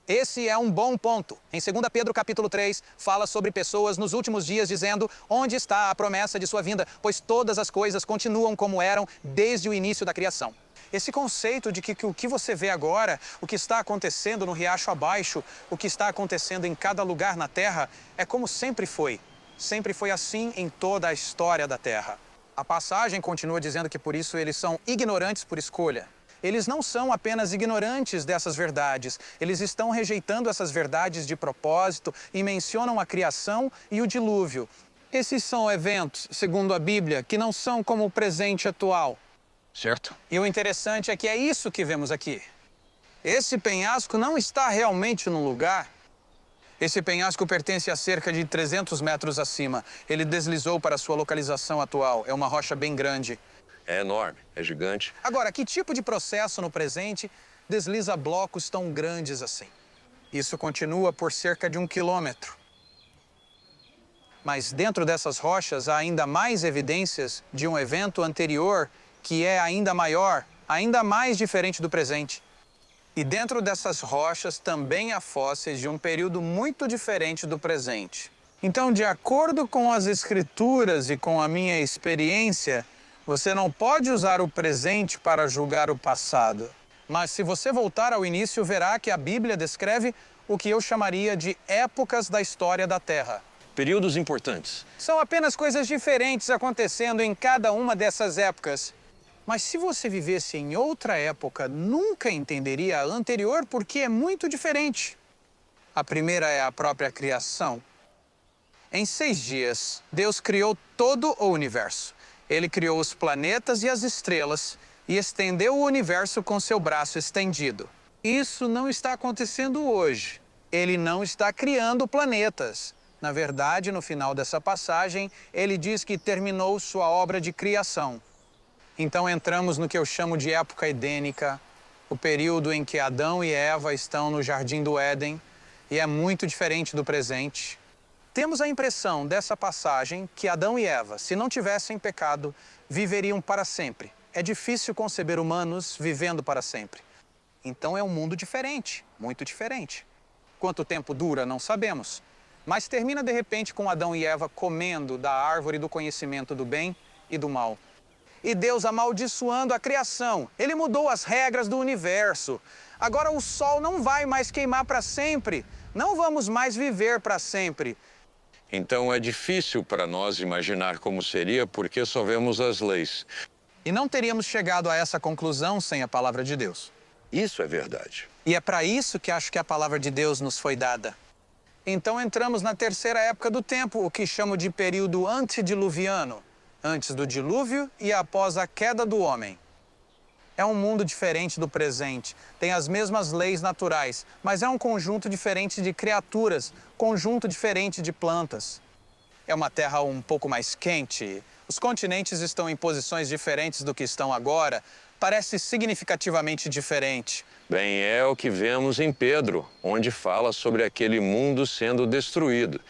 Esse é um bom ponto. Em 2 Pedro capítulo 3, fala sobre pessoas nos últimos dias dizendo onde está a promessa de sua vinda, pois todas as coisas continuam como eram desde o início da criação. Esse conceito de que o que você vê agora, o que está acontecendo no riacho abaixo, o que está acontecendo em cada lugar na Terra, é como sempre foi. Sempre foi assim em toda a história da Terra. A passagem continua dizendo que por isso eles são ignorantes por escolha. Eles não são apenas ignorantes dessas verdades, eles estão rejeitando essas verdades de propósito e mencionam a criação e o dilúvio. Esses são eventos, segundo a Bíblia, que não são como o presente atual. Certo? E o interessante é que é isso que vemos aqui. Esse penhasco não está realmente num lugar. Esse penhasco pertence a cerca de 300 metros acima. Ele deslizou para sua localização atual. É uma rocha bem grande. É enorme, é gigante. Agora, que tipo de processo no presente desliza blocos tão grandes assim? Isso continua por cerca de 1 quilômetro. Mas dentro dessas rochas há ainda mais evidências de um evento anterior que é ainda maior, ainda mais diferente do presente. E dentro dessas rochas também há fósseis de um período muito diferente do presente. Então, de acordo com as escrituras e com a minha experiência, você não pode usar o presente para julgar o passado. Mas se você voltar ao início, verá que a Bíblia descreve o que eu chamaria de épocas da história da Terra. Períodos importantes. São apenas coisas diferentes acontecendo em cada uma dessas épocas. Mas se você vivesse em outra época, nunca entenderia a anterior porque é muito diferente. A primeira é a própria criação. Em 6 dias, Deus criou todo o universo. Ele criou os planetas e as estrelas e estendeu o universo com seu braço estendido. Isso não está acontecendo hoje. Ele não está criando planetas. Na verdade, no final dessa passagem, ele diz que terminou sua obra de criação. Então entramos no que eu chamo de época edênica, o período em que Adão e Eva estão no Jardim do Éden, e é muito diferente do presente. Temos a impressão dessa passagem que Adão e Eva, se não tivessem pecado, viveriam para sempre. É difícil conceber humanos vivendo para sempre. Então é um mundo diferente, muito diferente. Quanto tempo dura, não sabemos. Mas termina de repente com Adão e Eva comendo da árvore do conhecimento do bem e do mal. E Deus amaldiçoando a criação. Ele mudou as regras do universo. Agora o sol não vai mais queimar para sempre. Não vamos mais viver para sempre. Então é difícil para nós imaginar como seria porque só vemos as leis. E não teríamos chegado a essa conclusão sem a palavra de Deus. Isso é verdade. E é para isso que acho que a palavra de Deus nos foi dada. Então entramos na terceira época do tempo, o que chamo de período antediluviano. Antes do dilúvio e após a queda do homem. É um mundo diferente do presente, tem as mesmas leis naturais, mas é um conjunto diferente de criaturas, conjunto diferente de plantas. É uma terra um pouco mais quente, os continentes estão em posições diferentes do que estão agora, parece significativamente diferente. Bem, é o que vemos em Pedro, onde fala sobre aquele mundo sendo destruído.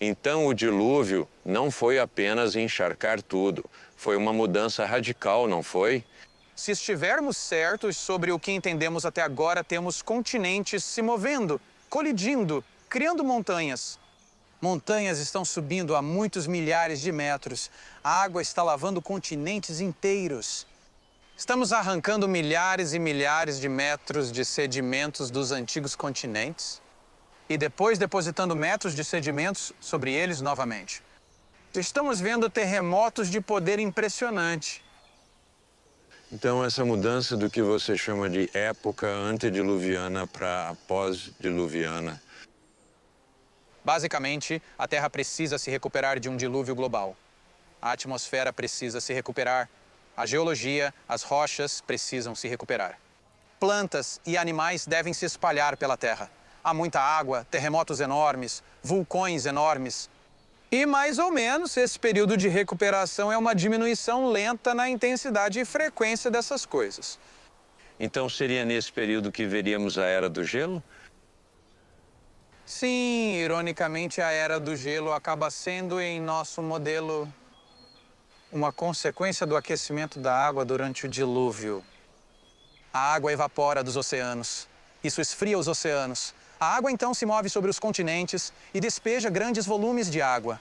Então, o dilúvio não foi apenas encharcar tudo, foi uma mudança radical, não foi? Se estivermos certos sobre o que entendemos até agora, temos continentes se movendo, colidindo, criando montanhas. Montanhas estão subindo a muitos milhares de metros. A água está lavando continentes inteiros. Estamos arrancando milhares e milhares de metros de sedimentos dos antigos continentes e depois depositando metros de sedimentos sobre eles novamente. Estamos vendo terremotos de poder impressionante. Então, essa mudança do que você chama de época antediluviana para pós-diluviana. Basicamente, a Terra precisa se recuperar de um dilúvio global. A atmosfera precisa se recuperar. A geologia, as rochas precisam se recuperar. Plantas e animais devem se espalhar pela Terra. Há muita água, terremotos enormes, vulcões enormes. E mais ou menos esse período de recuperação é uma diminuição lenta na intensidade e frequência dessas coisas. Então seria nesse período que veríamos a Era do Gelo? Sim, ironicamente, a era do gelo acaba sendo, em nosso modelo, uma consequência do aquecimento da água durante o dilúvio. A água evapora dos oceanos. Isso esfria os oceanos. A água então se move sobre os continentes e despeja grandes volumes de água.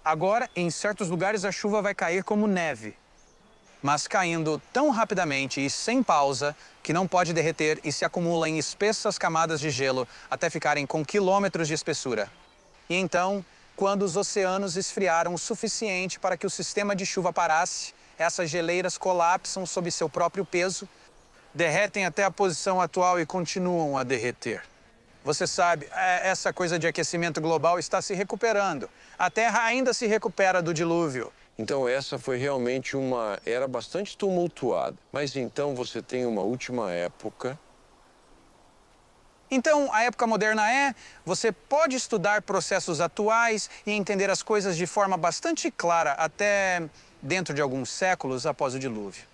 Agora, em certos lugares, a chuva vai cair como neve, mas caindo tão rapidamente e sem pausa que não pode derreter e se acumula em espessas camadas de gelo até ficarem com quilômetros de espessura. E então, quando os oceanos esfriaram o suficiente para que o sistema de chuva parasse, essas geleiras colapsam sob seu próprio peso, derretem até a posição atual e continuam a derreter. Você sabe, essa coisa de aquecimento global está se recuperando. A Terra ainda se recupera do dilúvio. Então essa foi realmente uma era bastante tumultuada. Mas então você tem uma última época. Então, a época moderna você pode estudar processos atuais e entender as coisas de forma bastante clara, até dentro de alguns séculos após o dilúvio.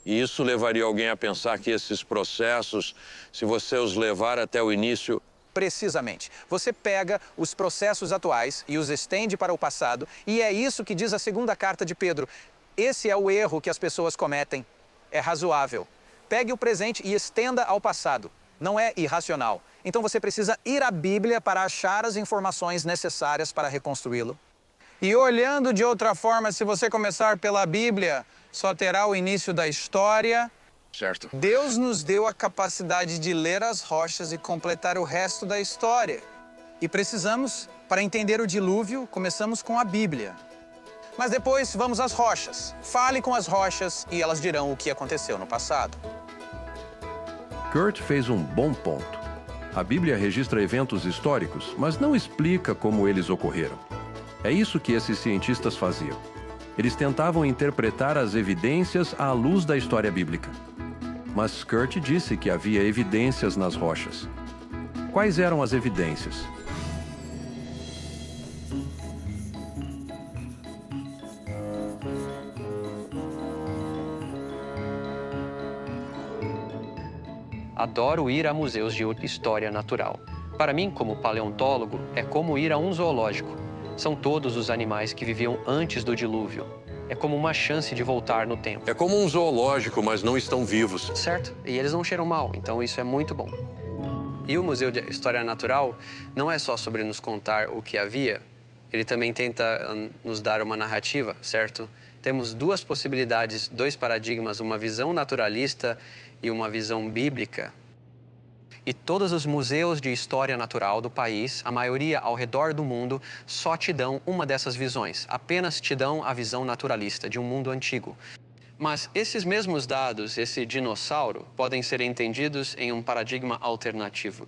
E isso levaria alguém a pensar que esses processos, se você os levar até o início... Precisamente. Você pega os processos atuais e os estende para o passado, e é isso que diz a segunda carta de Pedro. Esse é o erro que as pessoas cometem. É razoável. Pegue o presente e estenda ao passado. Não é irracional. Então você precisa ir à Bíblia para achar as informações necessárias para reconstruí-lo. E olhando de outra forma, se você começar pela Bíblia, só terá o início da história. Certo. Deus nos deu a capacidade de ler as rochas e completar o resto da história. E precisamos, para entender o dilúvio, começamos com a Bíblia. Mas depois vamos às rochas. Fale com as rochas e elas dirão o que aconteceu no passado. Kurt fez um bom ponto. A Bíblia registra eventos históricos, mas não explica como eles ocorreram. É isso que esses cientistas faziam. Eles tentavam interpretar as evidências à luz da história bíblica. Mas Kurt disse que havia evidências nas rochas. Quais eram as evidências? Adoro ir a museus de história natural. Para mim, como paleontólogo, é como ir a um zoológico. São todos os animais que viviam antes do dilúvio. É como uma chance de voltar no tempo. É como um zoológico, mas não estão vivos. Certo, e eles não cheiram mal, então isso é muito bom. E o Museu de História Natural não é só sobre nos contar o que havia, ele também tenta nos dar uma narrativa, certo? Temos duas possibilidades, dois paradigmas, uma visão naturalista e uma visão bíblica. E todos os museus de história natural do país, a maioria ao redor do mundo, só te dão uma dessas visões. Apenas te dão a visão naturalista de um mundo antigo. Mas esses mesmos dados, esse dinossauro, podem ser entendidos em um paradigma alternativo.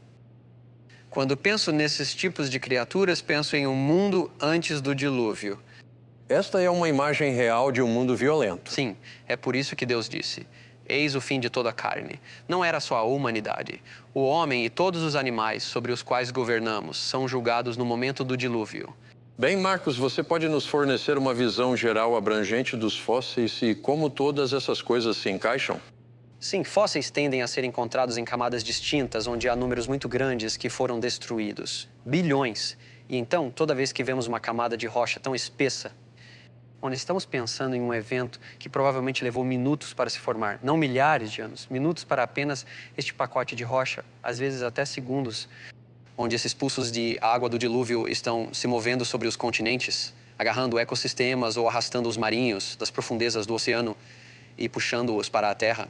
Quando penso nesses tipos de criaturas, penso em um mundo antes do dilúvio. Esta é uma imagem real de um mundo violento. Sim, é por isso que Deus disse: eis o fim de toda a carne. Não era só a humanidade. O homem e todos os animais sobre os quais governamos são julgados no momento do dilúvio. Bem, Marcos, você pode nos fornecer uma visão geral abrangente dos fósseis e como todas essas coisas se encaixam? Sim, fósseis tendem a ser encontrados em camadas distintas, onde há números muito grandes que foram destruídos. Bilhões. E então, toda vez que vemos uma camada de rocha tão espessa, onde estamos pensando em um evento que provavelmente levou minutos para se formar, não milhares de anos, minutos para apenas este pacote de rocha, às vezes até segundos, onde esses pulsos de água do dilúvio estão se movendo sobre os continentes, agarrando ecossistemas ou arrastando os marinhos das profundezas do oceano e puxando-os para a terra.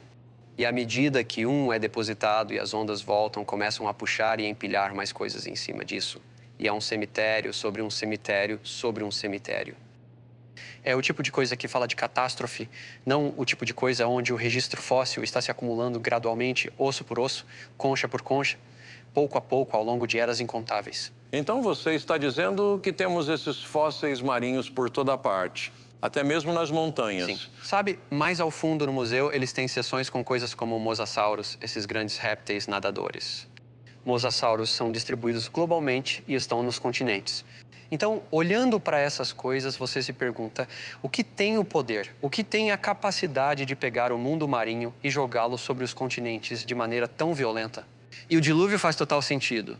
E à medida que um é depositado e as ondas voltam, começam a puxar e empilhar mais coisas em cima disso. E é um cemitério sobre um cemitério sobre um cemitério. É o tipo de coisa que fala de catástrofe, não o tipo de coisa onde o registro fóssil está se acumulando gradualmente, osso por osso, concha por concha, pouco a pouco, ao longo de eras incontáveis. Então você está dizendo que temos esses fósseis marinhos por toda parte, até mesmo nas montanhas. Sim. Sabe, mais ao fundo no museu, eles têm seções com coisas como mosassauros, esses grandes répteis nadadores. Mosassauros são distribuídos globalmente e estão nos continentes. Então, olhando para essas coisas, você se pergunta: o que tem o poder, o que tem a capacidade de pegar o mundo marinho e jogá-lo sobre os continentes de maneira tão violenta? E o dilúvio faz total sentido.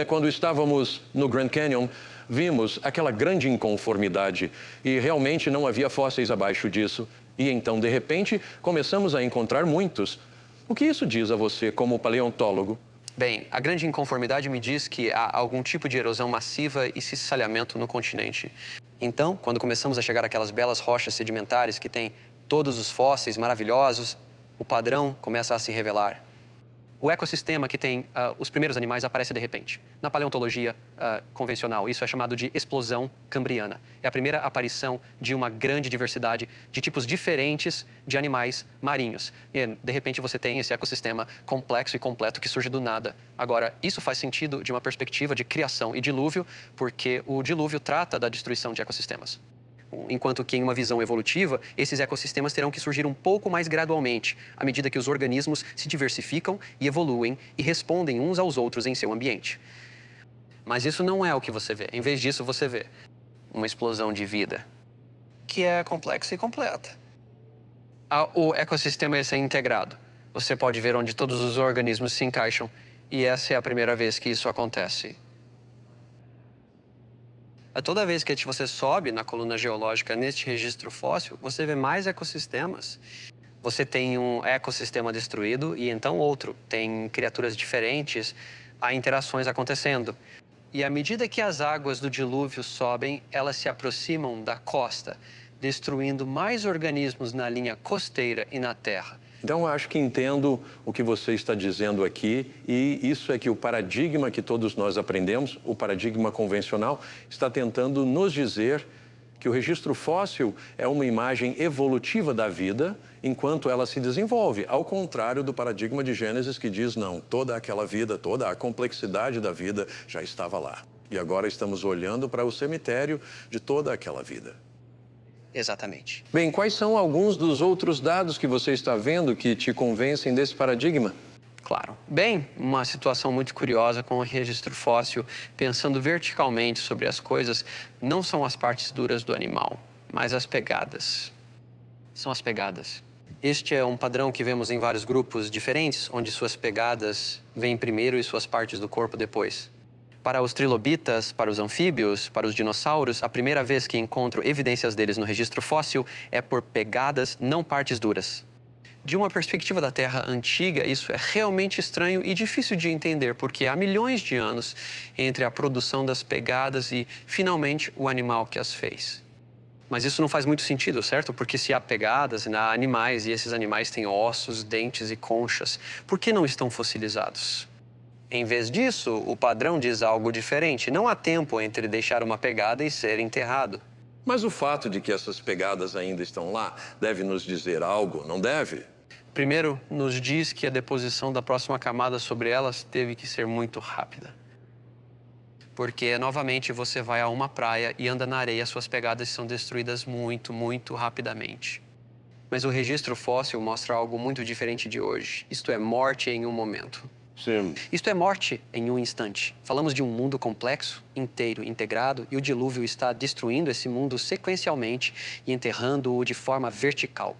Quando estávamos no Grand Canyon, vimos aquela grande inconformidade e realmente não havia fósseis abaixo disso. E então, de repente, começamos a encontrar muitos. O que isso diz a você como paleontólogo? Bem, a grande inconformidade me diz que há algum tipo de erosão massiva e cisalhamento no continente. Então, quando começamos a chegar àquelas belas rochas sedimentares que têm todos os fósseis maravilhosos, o padrão começa a se revelar. O ecossistema que tem os primeiros animais aparece de repente. Na paleontologia convencional, isso é chamado de explosão cambriana. É a primeira aparição de uma grande diversidade de tipos diferentes de animais marinhos. E, de repente, você tem esse ecossistema complexo e completo que surge do nada. Agora, isso faz sentido de uma perspectiva de criação e dilúvio, porque o dilúvio trata da destruição de ecossistemas. Enquanto que, em uma visão evolutiva, esses ecossistemas terão que surgir um pouco mais gradualmente, à medida que os organismos se diversificam e evoluem e respondem uns aos outros em seu ambiente. Mas isso não é o que você vê. Em vez disso, você vê uma explosão de vida, que é complexa e completa. O ecossistema é integrado. Você pode ver onde todos os organismos se encaixam, e essa é a primeira vez que isso acontece. Toda vez que você sobe na coluna geológica neste registro fóssil, você vê mais ecossistemas. Você tem um ecossistema destruído e então outro. Tem criaturas diferentes, há interações acontecendo. E à medida que as águas do dilúvio sobem, elas se aproximam da costa, destruindo mais organismos na linha costeira e na terra. Então, eu acho que entendo o que você está dizendo aqui, e isso é que o paradigma que todos nós aprendemos, o paradigma convencional, está tentando nos dizer que o registro fóssil é uma imagem evolutiva da vida enquanto ela se desenvolve, ao contrário do paradigma de Gênesis que diz, não, toda aquela vida, toda a complexidade da vida já estava lá. E agora estamos olhando para o cemitério de toda aquela vida. Exatamente. Bem, quais são alguns dos outros dados que você está vendo que te convencem desse paradigma? Claro. Bem, uma situação muito curiosa com o registro fóssil, pensando verticalmente sobre as coisas, não são as partes duras do animal, mas as pegadas. São as pegadas. Este é um padrão que vemos em vários grupos diferentes, onde suas pegadas vêm primeiro e suas partes do corpo depois. Para os trilobitas, para os anfíbios, para os dinossauros, a primeira vez que encontro evidências deles no registro fóssil é por pegadas, não partes duras. De uma perspectiva da Terra antiga, isso é realmente estranho e difícil de entender, porque há milhões de anos entre a produção das pegadas e, finalmente, o animal que as fez. Mas isso não faz muito sentido, certo? Porque se há pegadas, há animais e esses animais têm ossos, dentes e conchas, por que não estão fossilizados? Em vez disso, o padrão diz algo diferente. Não há tempo entre deixar uma pegada e ser enterrado. Mas o fato de que essas pegadas ainda estão lá deve nos dizer algo, não deve? Primeiro, nos diz que a deposição da próxima camada sobre elas teve que ser muito rápida. Porque, novamente, você vai a uma praia e anda na areia, suas pegadas são destruídas muito, muito rapidamente. Mas o registro fóssil mostra algo muito diferente de hoje. Isto é, morte em um momento. Sim. Isto é morte em um instante. Falamos de um mundo complexo, inteiro, integrado, e o dilúvio está destruindo esse mundo sequencialmente e enterrando-o de forma vertical.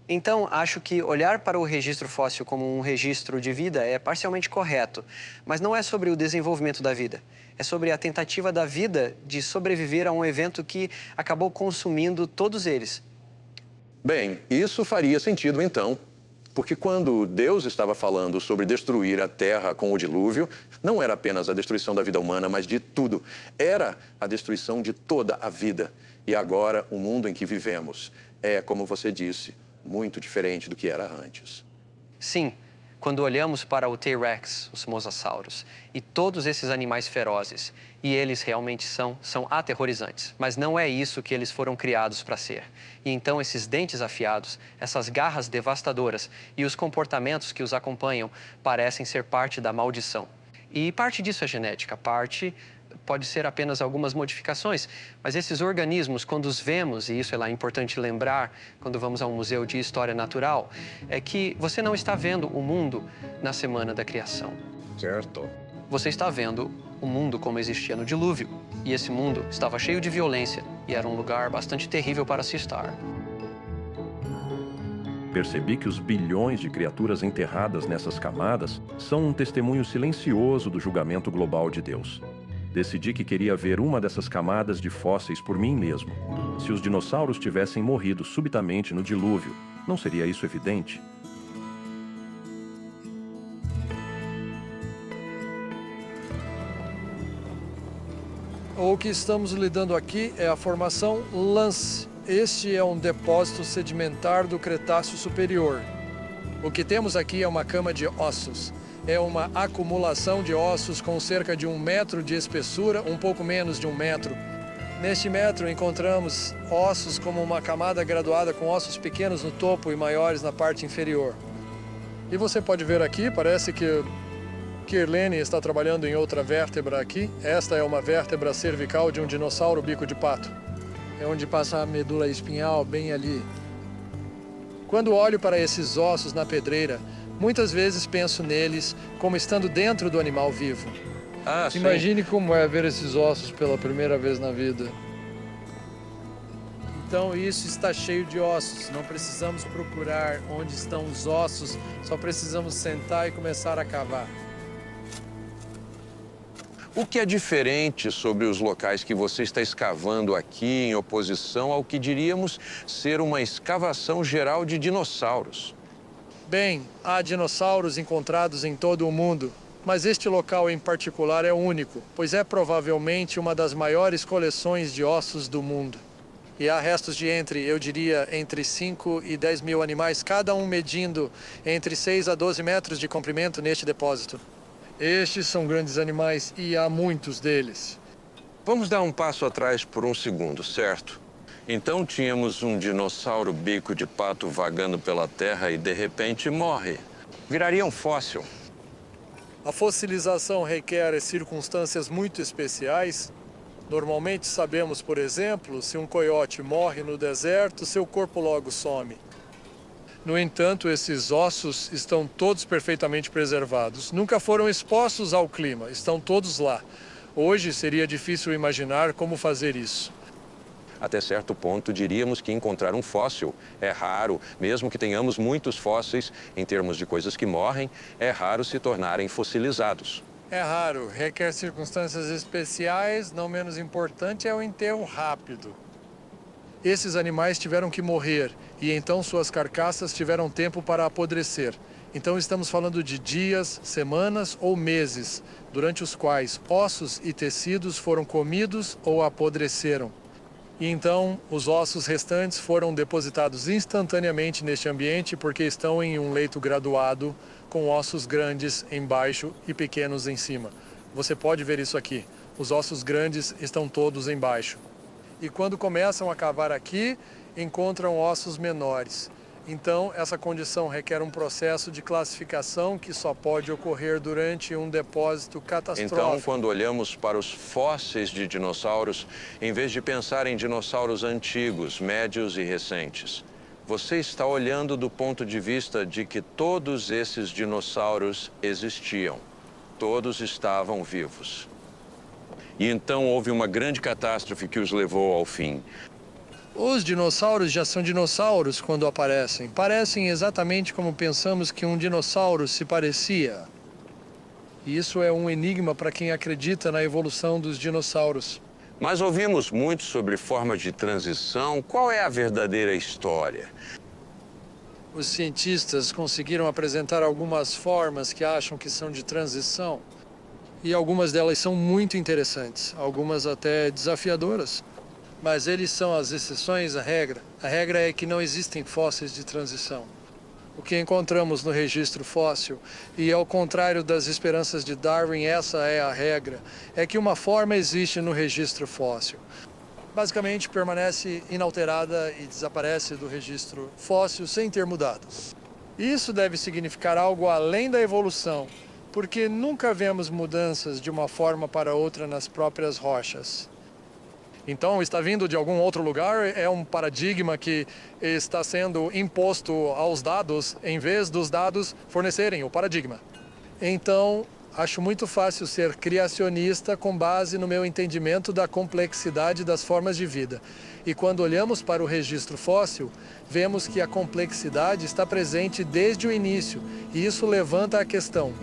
Então, acho que olhar para o registro fóssil como um registro de vida é parcialmente correto, mas não é sobre o desenvolvimento da vida. É sobre a tentativa da vida de sobreviver a um evento que acabou consumindo todos eles. Bem, isso faria sentido então. Porque quando Deus estava falando sobre destruir a terra com o dilúvio, não era apenas a destruição da vida humana, mas de tudo. Era a destruição de toda a vida. E agora, o mundo em que vivemos é, como você disse, muito diferente do que era antes. Sim, quando olhamos para o T-Rex, os mosassauros, e todos esses animais ferozes, e eles realmente são aterrorizantes, mas não é isso que eles foram criados para ser. E então esses dentes afiados, essas garras devastadoras e os comportamentos que os acompanham parecem ser parte da maldição. E parte disso é genética, parte pode ser apenas algumas modificações, mas esses organismos, quando os vemos, e isso é lá importante lembrar quando vamos a um museu de história natural, é que você não está vendo o mundo na semana da criação. Certo. Você está vendo o mundo como existia no dilúvio, e esse mundo estava cheio de violência e era um lugar bastante terrível para se estar. Percebi que os bilhões de criaturas enterradas nessas camadas são um testemunho silencioso do julgamento global de Deus. Decidi que queria ver uma dessas camadas de fósseis por mim mesmo. Se os dinossauros tivessem morrido subitamente no dilúvio, não seria isso evidente? O que estamos lidando aqui é a formação Lance. Este é um depósito sedimentar do Cretáceo Superior. O que temos aqui é uma cama de ossos. É uma acumulação de ossos com cerca de 1 metro de espessura, um pouco menos de 1 metro. Neste metro encontramos ossos como uma camada graduada com ossos pequenos no topo e maiores na parte inferior. E você pode ver aqui, parece que Kirlene está trabalhando em outra vértebra aqui. Esta é uma vértebra cervical de um dinossauro bico de pato. É onde passa a medula espinhal, bem ali. Quando olho para esses ossos na pedreira, muitas vezes penso neles como estando dentro do animal vivo. Sim. Imagine como é ver esses ossos pela primeira vez na vida. Então isso está cheio de ossos. Não precisamos procurar onde estão os ossos, só precisamos sentar e começar a cavar. O que é diferente sobre os locais que você está escavando aqui em oposição ao que diríamos ser uma escavação geral de dinossauros? Bem, há dinossauros encontrados em todo o mundo, mas este local em particular é único, pois é provavelmente uma das maiores coleções de ossos do mundo. E há restos de eu diria, entre 5 e 10 mil animais, cada um medindo entre 6 a 12 metros de comprimento neste depósito. Estes são grandes animais e há muitos deles. Vamos dar um passo atrás por um segundo, certo? Então tínhamos um dinossauro bico de pato vagando pela terra e de repente morre. Viraria um fóssil. A fossilização requer circunstâncias muito especiais. Normalmente sabemos, por exemplo, se um coiote morre no deserto, seu corpo logo some. No entanto, esses ossos estão todos perfeitamente preservados. Nunca foram expostos ao clima, estão todos lá. Hoje seria difícil imaginar como fazer isso. Até certo ponto, diríamos que encontrar um fóssil é raro, mesmo que tenhamos muitos fósseis, em termos de coisas que morrem, é raro se tornarem fossilizados. É raro, requer circunstâncias especiais, não menos importante é o enterro rápido. Esses animais tiveram que morrer e então suas carcaças tiveram tempo para apodrecer. Então estamos falando de dias, semanas ou meses, durante os quais ossos e tecidos foram comidos ou apodreceram. E então os ossos restantes foram depositados instantaneamente neste ambiente porque estão em um leito graduado com ossos grandes embaixo e pequenos em cima. Você pode ver isso aqui. Os ossos grandes estão todos embaixo. E quando começam a cavar aqui, encontram ossos menores. Então, essa condição requer um processo de classificação que só pode ocorrer durante um depósito catastrófico. Então, quando olhamos para os fósseis de dinossauros, em vez de pensar em dinossauros antigos, médios e recentes, você está olhando do ponto de vista de que todos esses dinossauros existiam. Todos estavam vivos. E então houve uma grande catástrofe que os levou ao fim. Os dinossauros já são dinossauros quando aparecem. Parecem exatamente como pensamos que um dinossauro se parecia. E isso é um enigma para quem acredita na evolução dos dinossauros. Mas ouvimos muito sobre formas de transição. Qual é a verdadeira história? Os cientistas conseguiram apresentar algumas formas que acham que são de transição. E algumas delas são muito interessantes, algumas até desafiadoras. Mas eles são as exceções à regra. A regra é que não existem fósseis de transição. O que encontramos no registro fóssil, e ao contrário das esperanças de Darwin, essa é a regra, é que uma forma existe no registro fóssil. Basicamente, permanece inalterada e desaparece do registro fóssil sem ter mudado. Isso deve significar algo além da evolução, porque nunca vemos mudanças de uma forma para outra nas próprias rochas. Então, está vindo de algum outro lugar, é um paradigma que está sendo imposto aos dados, em vez dos dados fornecerem o paradigma. Então, Acho muito fácil ser criacionista com base no meu entendimento da complexidade das formas de vida. E quando olhamos para o registro fóssil, vemos que a complexidade está presente desde o início, e isso levanta a questão: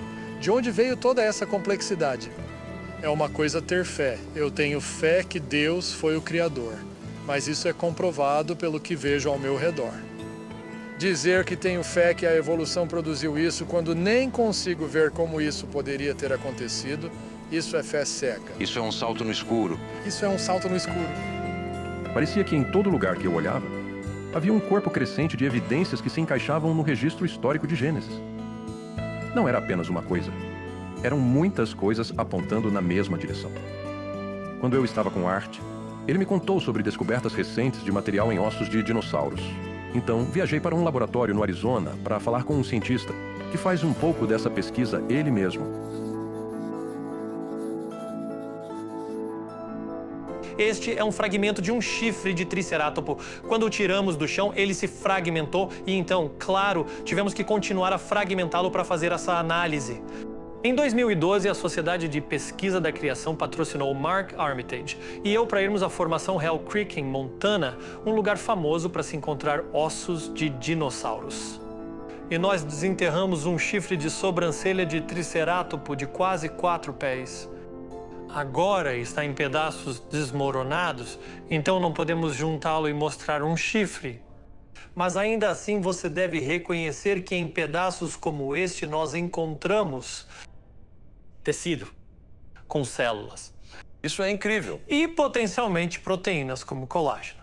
de onde veio toda essa complexidade? É uma coisa ter fé. Eu tenho fé que Deus foi o Criador, mas isso é comprovado pelo que vejo ao meu redor. Dizer que tenho fé que a evolução produziu isso quando nem consigo ver como isso poderia ter acontecido, isso é fé cega. Isso é um salto no escuro. Isso é um salto no escuro. Parecia que em todo lugar que eu olhava, havia um corpo crescente de evidências que se encaixavam no registro histórico de Gênesis. Não era apenas uma coisa. Eram muitas coisas apontando na mesma direção. Quando eu estava com Art, ele me contou sobre descobertas recentes de material em ossos de dinossauros. Então, viajei para um laboratório no Arizona para falar com um cientista que faz um pouco dessa pesquisa ele mesmo. Este é um fragmento de um chifre de tricerátopo. Quando o tiramos do chão, ele se fragmentou e então, claro, tivemos que continuar a fragmentá-lo para fazer essa análise. Em 2012, a Sociedade de Pesquisa da Criação patrocinou Mark Armitage e eu para irmos à formação Hell Creek, em Montana, um lugar famoso para se encontrar ossos de dinossauros. E nós desenterramos um chifre de sobrancelha de tricerátopo de quase 4 pés. Agora está em pedaços desmoronados, então não podemos juntá-lo e mostrar um chifre. Mas ainda assim você deve reconhecer que em pedaços como este nós encontramos tecido com células. Isso é incrível. E potencialmente proteínas como colágeno.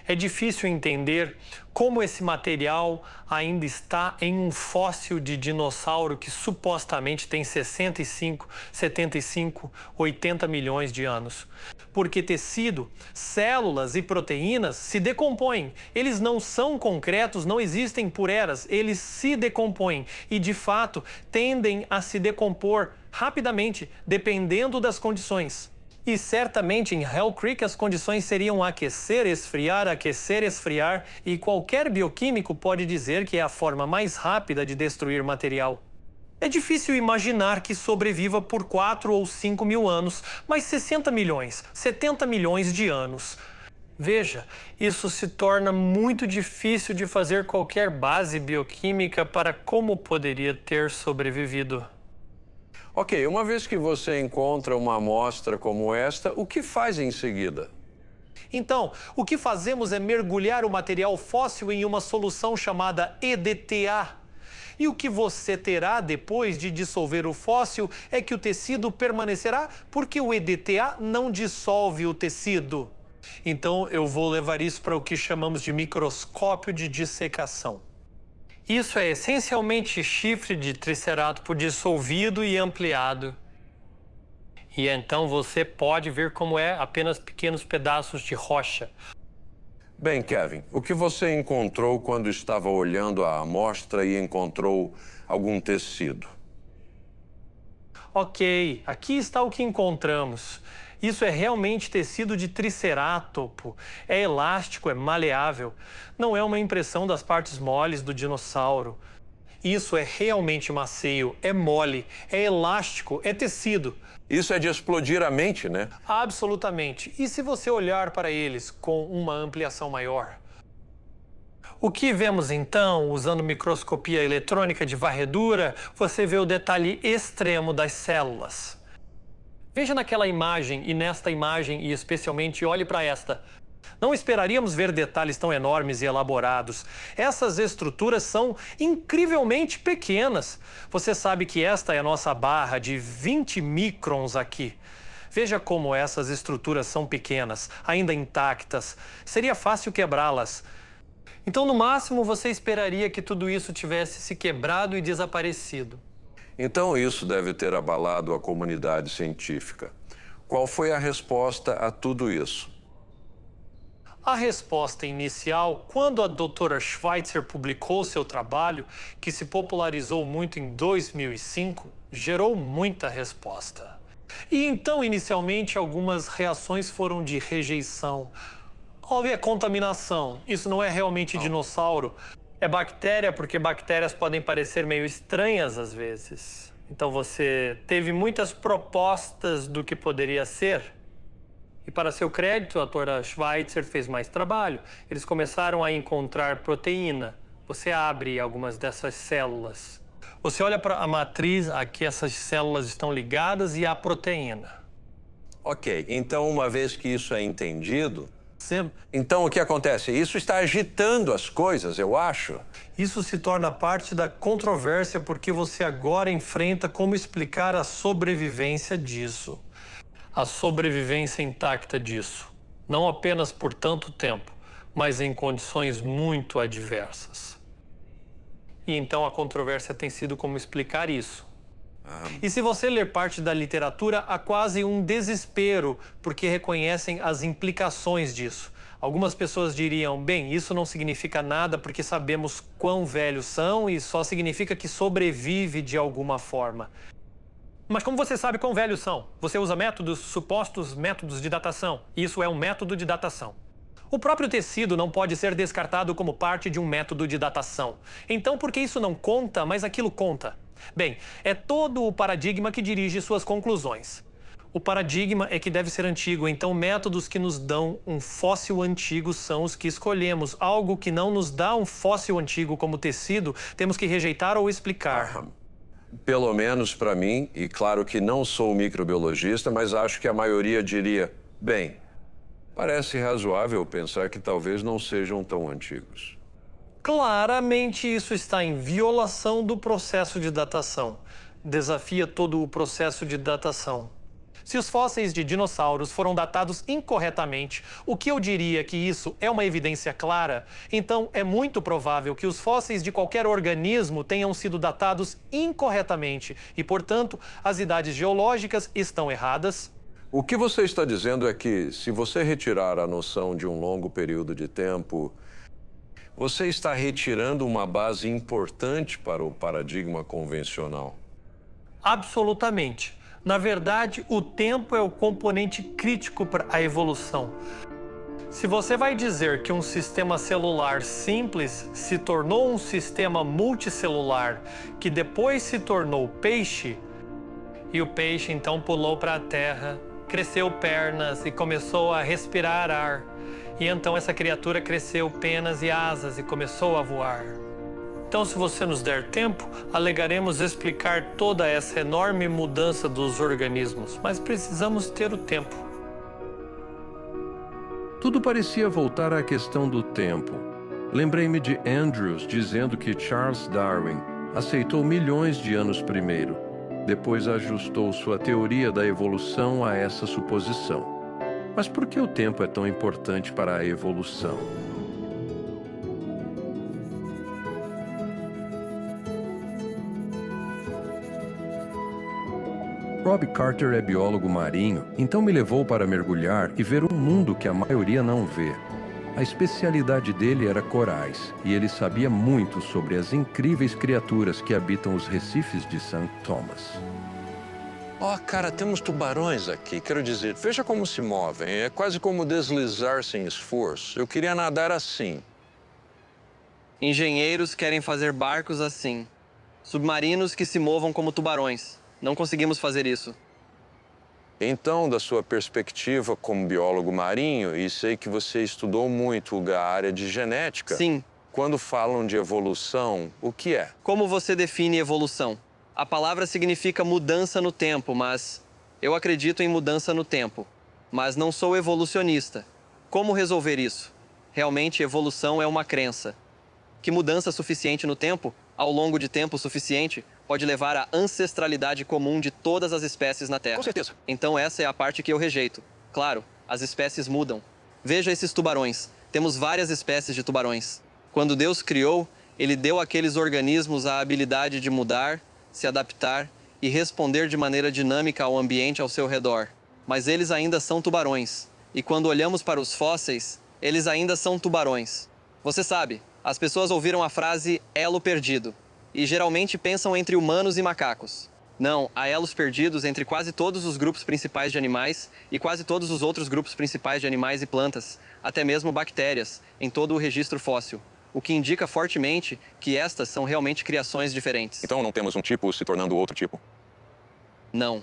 É difícil entender como esse material ainda está em um fóssil de dinossauro que supostamente tem 65, 75, 80 milhões de anos. Porque tecido, células e proteínas se decompõem. Eles não são concretos, não existem por eras, eles se decompõem e, de fato, tendem a se decompor rapidamente, dependendo das condições. E certamente em Hell Creek as condições seriam aquecer, esfriar, e qualquer bioquímico pode dizer que é a forma mais rápida de destruir material. É difícil imaginar que sobreviva por 4 ou 5 mil anos, mas 60 milhões, 70 milhões de anos. Veja, isso se torna muito difícil de fazer qualquer base bioquímica para como poderia ter sobrevivido. Ok, uma vez que você encontra uma amostra como esta, o que faz em seguida? Então, o que fazemos é mergulhar o material fóssil em uma solução chamada EDTA. E o que você terá depois de dissolver o fóssil é que o tecido permanecerá porque o EDTA não dissolve o tecido. Então, eu vou levar isso para o que chamamos de microscópio de dissecação. Isso é essencialmente chifre de tricerátopo dissolvido e ampliado. E então você pode ver como é apenas pequenos pedaços de rocha. Bem, Kevin, o que você encontrou quando estava olhando a amostra e encontrou algum tecido? Ok, aqui está o que encontramos. Isso é realmente tecido de tricerátopo. É elástico, é maleável. Não é uma impressão das partes moles do dinossauro. Isso é realmente macio, é mole, é elástico, é tecido. Isso é de explodir a mente, né? Absolutamente. E se você olhar para eles com uma ampliação maior? O que vemos então, usando microscopia eletrônica de varredura, você vê o detalhe extremo das células. Veja naquela imagem e nesta imagem, e especialmente olhe para esta. Não esperaríamos ver detalhes tão enormes e elaborados. Essas estruturas são incrivelmente pequenas. Você sabe que esta é a nossa barra de 20 microns aqui. Veja como essas estruturas são pequenas, ainda intactas. Seria fácil quebrá-las. Então, no máximo, você esperaria que tudo isso tivesse se quebrado e desaparecido. Então isso deve ter abalado a comunidade científica. Qual foi a resposta a tudo isso? A resposta inicial, quando a doutora Schweitzer publicou seu trabalho, que se popularizou muito em 2005, gerou muita resposta. E então, inicialmente, algumas reações foram de rejeição. Houve a contaminação. Isso não é realmente dinossauro. É bactéria, porque bactérias podem parecer meio estranhas às vezes. Então você teve muitas propostas do que poderia ser. E para seu crédito, a doutora Schweitzer fez mais trabalho. Eles começaram a encontrar proteína. Você abre algumas dessas células. Você olha para a matriz, aqui essas células estão ligadas e há proteína. Ok, então uma vez que isso é entendido, então o que acontece? Isso está agitando as coisas, eu acho. Isso se torna parte da controvérsia porque você agora enfrenta como explicar a sobrevivência disso. A sobrevivência intacta disso. Não apenas por tanto tempo, mas em condições muito adversas. E então a controvérsia tem sido como explicar isso. E se você ler parte da literatura, há quase um desespero porque reconhecem as implicações disso. Algumas pessoas diriam, bem, isso não significa nada porque sabemos quão velhos são e só significa que sobrevive de alguma forma. Mas como você sabe quão velhos são? Você usa supostos métodos de datação. Isso é um método de datação. O próprio tecido não pode ser descartado como parte de um método de datação. Então, por que isso não conta, mas aquilo conta? Bem, é todo o paradigma que dirige suas conclusões. O paradigma é que deve ser antigo, então métodos que nos dão um fóssil antigo são os que escolhemos. Algo que não nos dá um fóssil antigo como tecido, temos que rejeitar ou explicar. Pelo menos para mim, e claro que não sou microbiologista, mas acho que a maioria diria, bem, parece razoável pensar que talvez não sejam tão antigos. Claramente isso está em violação do processo de datação. Desafia todo o processo de datação. Se os fósseis de dinossauros foram datados incorretamente, o que eu diria que isso é uma evidência clara, então é muito provável que os fósseis de qualquer organismo tenham sido datados incorretamente e, portanto, as idades geológicas estão erradas. O que você está dizendo é que, se você retirar a noção de um longo período de tempo, você está retirando uma base importante para o paradigma convencional. Absolutamente. Na verdade, o tempo é o componente crítico para a evolução. Se você vai dizer que um sistema celular simples se tornou um sistema multicelular, que depois se tornou peixe, e o peixe então pulou para a terra, cresceu pernas e começou a respirar ar, e então essa criatura cresceu penas e asas e começou a voar. Então, se você nos der tempo, alegaremos explicar toda essa enorme mudança dos organismos, mas precisamos ter o tempo. Tudo parecia voltar à questão do tempo. Lembrei-me de Andrews dizendo que Charles Darwin aceitou milhões de anos primeiro, depois ajustou sua teoria da evolução a essa suposição. Mas por que o tempo é tão importante para a evolução? Rob Carter é biólogo marinho, então me levou para mergulhar e ver um mundo que a maioria não vê. A especialidade dele era corais, e ele sabia muito sobre as incríveis criaturas que habitam os recifes de St. Thomas. Cara, temos tubarões aqui. Quero dizer, veja como se movem. É quase como deslizar sem esforço. Eu queria nadar assim. Engenheiros querem fazer barcos assim. Submarinos que se movam como tubarões. Não conseguimos fazer isso. Então, da sua perspectiva como biólogo marinho, e sei que você estudou muito a área de genética. Sim. Quando falam de evolução, o que é? Como você define evolução? A palavra significa mudança no tempo, mas eu acredito em mudança no tempo. Mas não sou evolucionista. Como resolver isso? Realmente, evolução é uma crença. Que mudança suficiente no tempo, ao longo de tempo suficiente, pode levar à ancestralidade comum de todas as espécies na Terra. Com certeza. Então essa é a parte que eu rejeito. Claro, as espécies mudam. Veja esses tubarões. Temos várias espécies de tubarões. Quando Deus criou, Ele deu àqueles organismos a habilidade de mudar, se adaptar e responder de maneira dinâmica ao ambiente ao seu redor. Mas eles ainda são tubarões. E quando olhamos para os fósseis, eles ainda são tubarões. Você sabe, as pessoas ouviram a frase elo perdido. E geralmente pensam entre humanos e macacos. Não, há elos perdidos entre quase todos os grupos principais de animais e quase todos os outros grupos principais de animais e plantas, até mesmo bactérias, em todo o registro fóssil, o que indica fortemente que estas são realmente criações diferentes. Então não temos um tipo se tornando outro tipo? Não.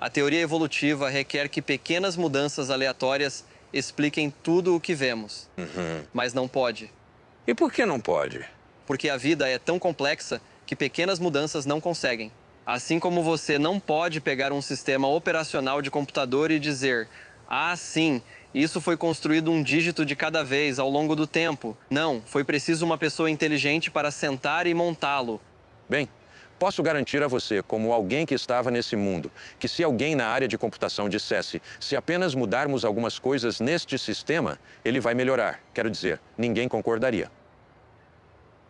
A teoria evolutiva requer que pequenas mudanças aleatórias expliquem tudo o que vemos. Mas não pode. E por que não pode? Porque a vida é tão complexa que pequenas mudanças não conseguem. Assim como você não pode pegar um sistema operacional de computador e dizer: ah, sim, isso foi construído um dígito de cada vez ao longo do tempo. Não, foi preciso uma pessoa inteligente para sentar e montá-lo. Bem, posso garantir a você, como alguém que estava nesse mundo, que se alguém na área de computação dissesse: se apenas mudarmos algumas coisas neste sistema, ele vai melhorar. Quero dizer, ninguém concordaria.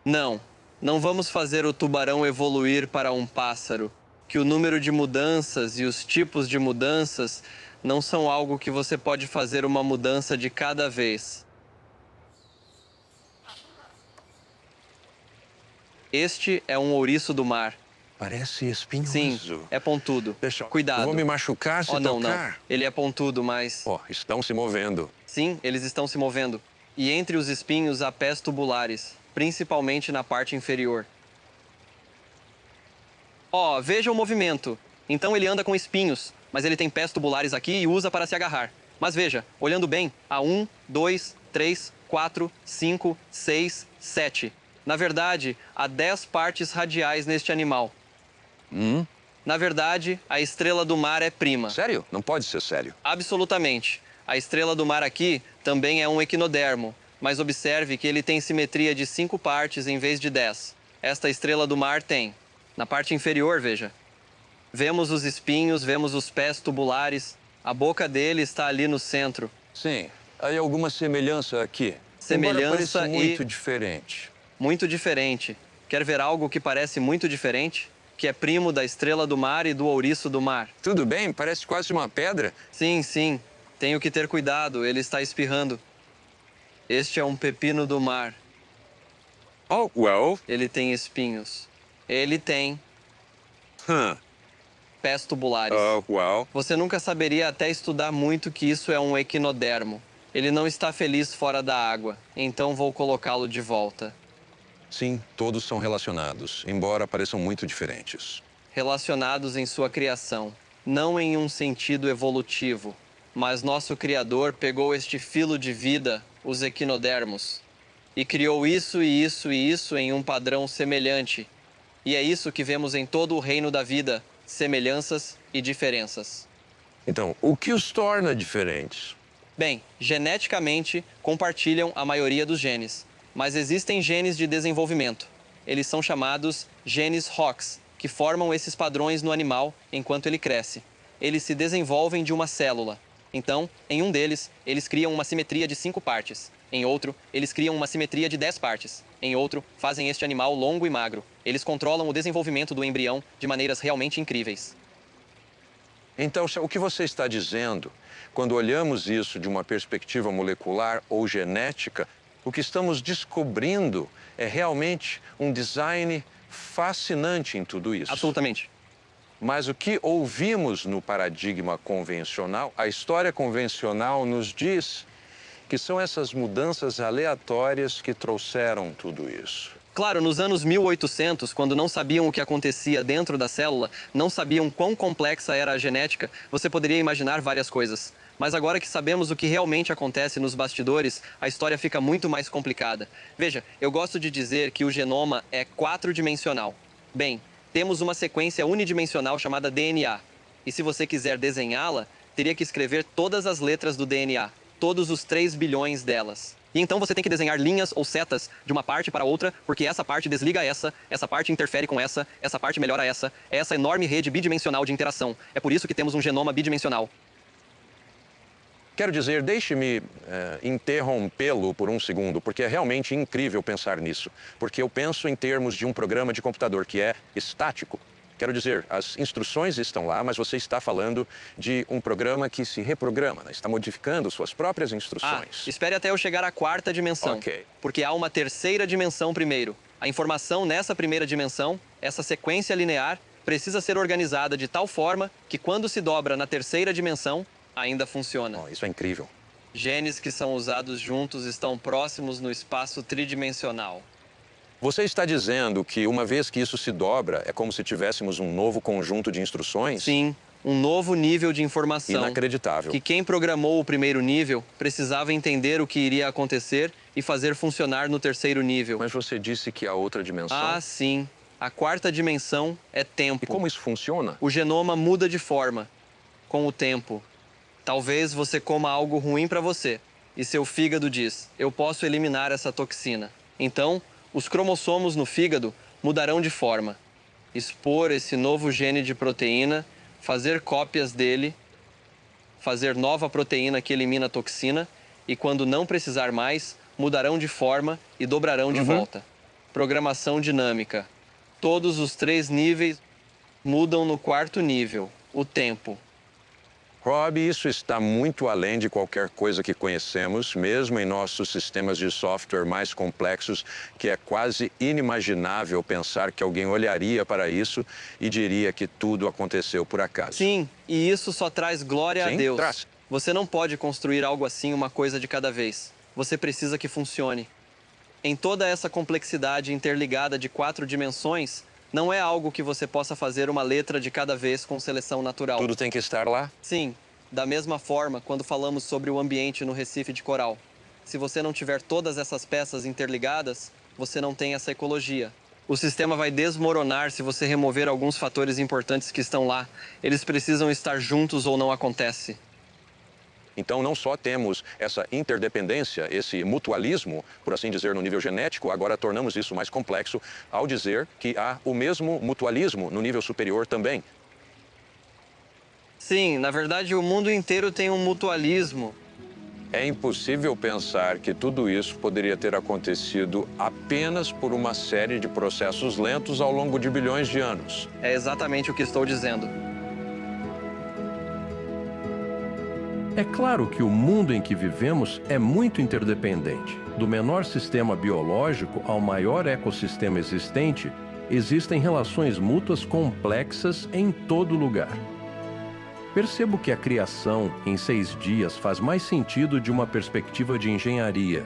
Não, não vamos fazer o tubarão evoluir para um pássaro. Que o número de mudanças e os tipos de mudanças não são algo que você pode fazer uma mudança de cada vez. Este é um ouriço do mar. Parece espinhoso. Sim, é pontudo. Cuidado. Eu vou me machucar se não, tocar. não. Ele é pontudo, mas... Estão se movendo. Sim, eles estão se movendo. E entre os espinhos há pés tubulares, principalmente na parte inferior. Veja o movimento. Então ele anda com espinhos, mas ele tem pés tubulares aqui e usa para se agarrar. Mas veja, olhando bem, há 1, 2, 3, 4, 5, 6, 7. Na verdade, há 10 partes radiais neste animal. Na verdade, a estrela do mar é prima. Sério? Não pode ser sério. Absolutamente. A estrela do mar aqui também é um equinodermo, mas observe que ele tem simetria de 5 partes em vez de 10. Esta estrela do mar tem. Na parte inferior, veja. Vemos os espinhos, vemos os pés tubulares. A boca dele está ali no centro. Sim, aí alguma semelhança aqui. Semelhança muito diferente. Muito diferente. Quer ver algo que parece muito diferente? Que é primo da estrela do mar e do ouriço do mar. Tudo bem, parece quase uma pedra. Sim, sim. Tenho que ter cuidado, ele está espirrando. Este é um pepino do mar. Ele tem espinhos. Ele tem pés tubulares. Você nunca saberia até estudar muito que isso é um equinodermo. Ele não está feliz fora da água, então vou colocá-lo de volta. Sim, todos são relacionados, embora pareçam muito diferentes. Relacionados em sua criação, não em um sentido evolutivo. Mas nosso Criador pegou este filo de vida, os equinodermos, e criou isso e isso e isso em um padrão semelhante. E é isso que vemos em todo o reino da vida, semelhanças e diferenças. Então, o que os torna diferentes? Bem, geneticamente, compartilham a maioria dos genes. Mas existem genes de desenvolvimento. Eles são chamados genes Hox, que formam esses padrões no animal enquanto ele cresce. Eles se desenvolvem de uma célula. Então, em um deles, eles criam uma simetria de 5 partes. Em outro, eles criam uma simetria de 10 partes. Em outro, fazem este animal longo e magro. Eles controlam o desenvolvimento do embrião de maneiras realmente incríveis. Então, o que você está dizendo, quando olhamos isso de uma perspectiva molecular ou genética, o que estamos descobrindo é realmente um design fascinante em tudo isso. Absolutamente. Mas o que ouvimos no paradigma convencional, a história convencional nos diz que são essas mudanças aleatórias que trouxeram tudo isso. Claro, nos anos 1800, quando não sabiam o que acontecia dentro da célula, não sabiam quão complexa era a genética, você poderia imaginar várias coisas. Mas agora que sabemos o que realmente acontece nos bastidores, a história fica muito mais complicada. Veja, eu gosto de dizer que o genoma é 4-dimensional. Bem, temos uma sequência unidimensional chamada DNA. E se você quiser desenhá-la, teria que escrever todas as letras do DNA, todos os 3 bilhões delas. E então você tem que desenhar linhas ou setas de uma parte para outra, porque essa parte desliga essa parte interfere com essa parte melhora essa enorme rede bidimensional de interação. É por isso que temos um genoma bidimensional. Quero dizer, deixe-me interrompê-lo por um segundo, porque é realmente incrível pensar nisso. Porque eu penso em termos de um programa de computador que é estático. Quero dizer, as instruções estão lá, mas você está falando de um programa que se reprograma, né? Está modificando suas próprias instruções. Espere até eu chegar à 4ª dimensão. Ok. Porque há uma 3ª dimensão primeiro. A informação nessa primeira dimensão, essa sequência linear, precisa ser organizada de tal forma que quando se dobra na 3ª dimensão, ainda funciona. Isso é incrível. Genes que são usados juntos estão próximos no espaço tridimensional. Você está dizendo que uma vez que isso se dobra, é como se tivéssemos um novo conjunto de instruções? Sim, um novo nível de informação. Inacreditável. Que quem programou o primeiro nível precisava entender o que iria acontecer e fazer funcionar no terceiro nível. Mas você disse que há outra dimensão. Ah, sim. A quarta dimensão é tempo. E como isso funciona? O genoma muda de forma com o tempo. Talvez você coma algo ruim para você e seu fígado diz: eu posso eliminar essa toxina. Então, os cromossomos no fígado mudarão de forma. Expor esse novo gene de proteína, fazer cópias dele, fazer nova proteína que elimina a toxina e, quando não precisar mais, mudarão de forma e dobrarão de volta. Programação dinâmica. Todos os 3 níveis mudam no 4º nível, o tempo. Rob, isso está muito além de qualquer coisa que conhecemos, mesmo em nossos sistemas de software mais complexos, que é quase inimaginável pensar que alguém olharia para isso e diria que tudo aconteceu por acaso. Sim, e isso só traz glória a Deus. Traz. Você não pode construir algo assim, uma coisa de cada vez. Você precisa que funcione. Em toda essa complexidade interligada de 4 dimensões, não é algo que você possa fazer uma letra de cada vez com seleção natural. Tudo tem que estar lá? Sim. Da mesma forma, quando falamos sobre o ambiente no Recife de Coral. Se você não tiver todas essas peças interligadas, você não tem essa ecologia. O sistema vai desmoronar se você remover alguns fatores importantes que estão lá. Eles precisam estar juntos ou não acontece. Então, não só temos essa interdependência, esse mutualismo, por assim dizer, no nível genético, agora tornamos isso mais complexo ao dizer que há o mesmo mutualismo no nível superior também. Sim, na verdade, o mundo inteiro tem um mutualismo. É impossível pensar que tudo isso poderia ter acontecido apenas por uma série de processos lentos ao longo de bilhões de anos. É exatamente o que estou dizendo. É claro que o mundo em que vivemos é muito interdependente. Do menor sistema biológico ao maior ecossistema existente, existem relações mútuas complexas em todo lugar. Percebo que a criação em 6 dias faz mais sentido de uma perspectiva de engenharia.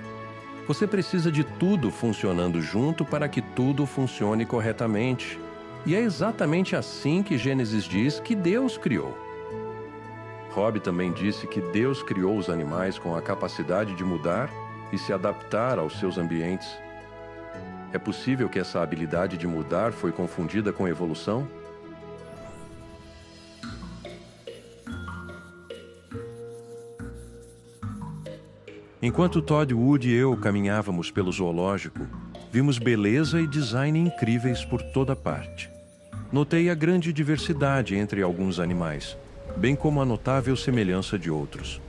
Você precisa de tudo funcionando junto para que tudo funcione corretamente. E é exatamente assim que Gênesis diz que Deus criou. Rob também disse que Deus criou os animais com a capacidade de mudar e se adaptar aos seus ambientes. É possível que essa habilidade de mudar foi confundida com evolução? Enquanto Todd Wood e eu caminhávamos pelo zoológico, vimos beleza e design incríveis por toda parte. Notei a grande diversidade entre alguns animais, bem como a notável semelhança de outros.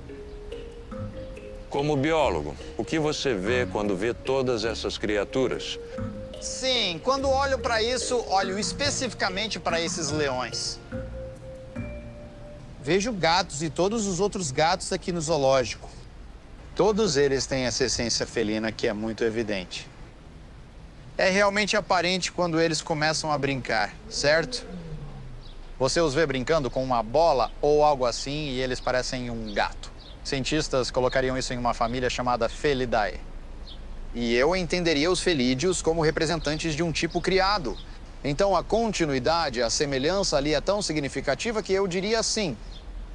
Como biólogo, o que você vê quando vê todas essas criaturas? Sim, quando olho para isso, olho especificamente para esses leões. Vejo gatos e todos os outros gatos aqui no zoológico. Todos eles têm essa essência felina que é muito evidente. É realmente aparente quando eles começam a brincar, certo? Você os vê brincando com uma bola ou algo assim e eles parecem um gato. Cientistas colocariam isso em uma família chamada Felidae. E eu entenderia os felídeos como representantes de um tipo criado. Então a continuidade, a semelhança ali é tão significativa que eu diria sim.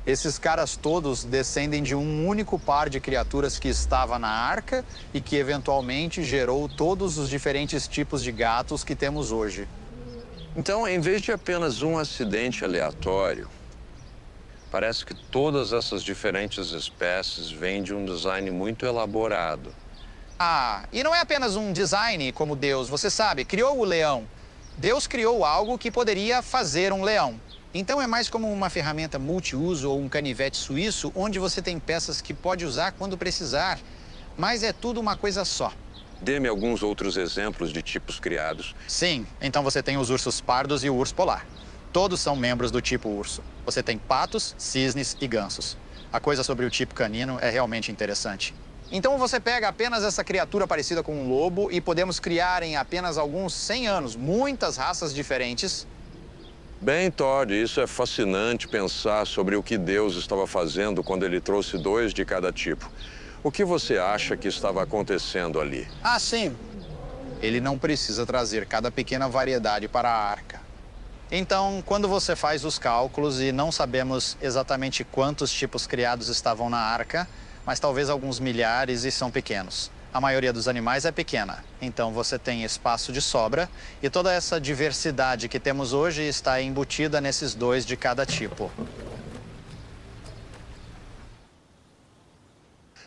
Esses caras todos descendem de um único par de criaturas que estava na arca e que eventualmente gerou todos os diferentes tipos de gatos que temos hoje. Então, em vez de apenas um acidente aleatório, parece que todas essas diferentes espécies vêm de um design muito elaborado. Ah, e não é apenas um design como Deus, você sabe, criou o leão. Deus criou algo que poderia fazer um leão. Então é mais como uma ferramenta multiuso ou um canivete suíço, onde você tem peças que pode usar quando precisar, mas é tudo uma coisa só. Dê-me alguns outros exemplos de tipos criados. Sim, então você tem os ursos pardos e o urso polar. Todos são membros do tipo urso. Você tem patos, cisnes e gansos. A coisa sobre o tipo canino é realmente interessante. Então você pega apenas essa criatura parecida com um lobo e podemos criar em apenas alguns 100 anos muitas raças diferentes. Bem, Todd, isso é fascinante pensar sobre o que Deus estava fazendo quando ele trouxe 2 de cada tipo. O que você acha que estava acontecendo ali? Ah, sim. Ele não precisa trazer cada pequena variedade para a arca. Então, quando você faz os cálculos e não sabemos exatamente quantos tipos criados estavam na arca, mas talvez alguns milhares e são pequenos. A maioria dos animais é pequena, então você tem espaço de sobra e toda essa diversidade que temos hoje está embutida nesses 2 de cada tipo.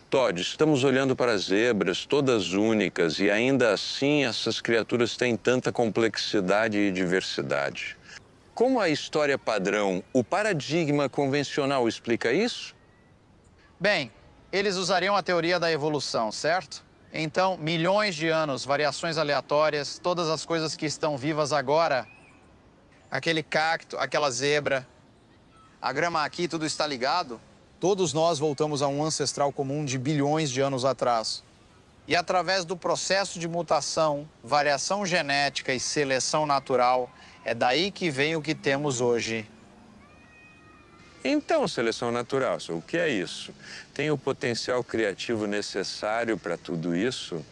Todd, estamos olhando para zebras, todas únicas, e ainda assim essas criaturas têm tanta complexidade e diversidade. Como a história padrão, o paradigma convencional explica isso? Bem, eles usariam a teoria da evolução, certo? Então, milhões de anos, variações aleatórias, todas as coisas que estão vivas agora, aquele cacto, aquela zebra, a grama aqui, tudo está ligado. Todos nós voltamos a um ancestral comum de bilhões de anos atrás. E através do processo de mutação, variação genética e seleção natural, é daí que vem o que temos hoje. Então, seleção natural, o que é isso? Tem o potencial criativo necessário para tudo isso?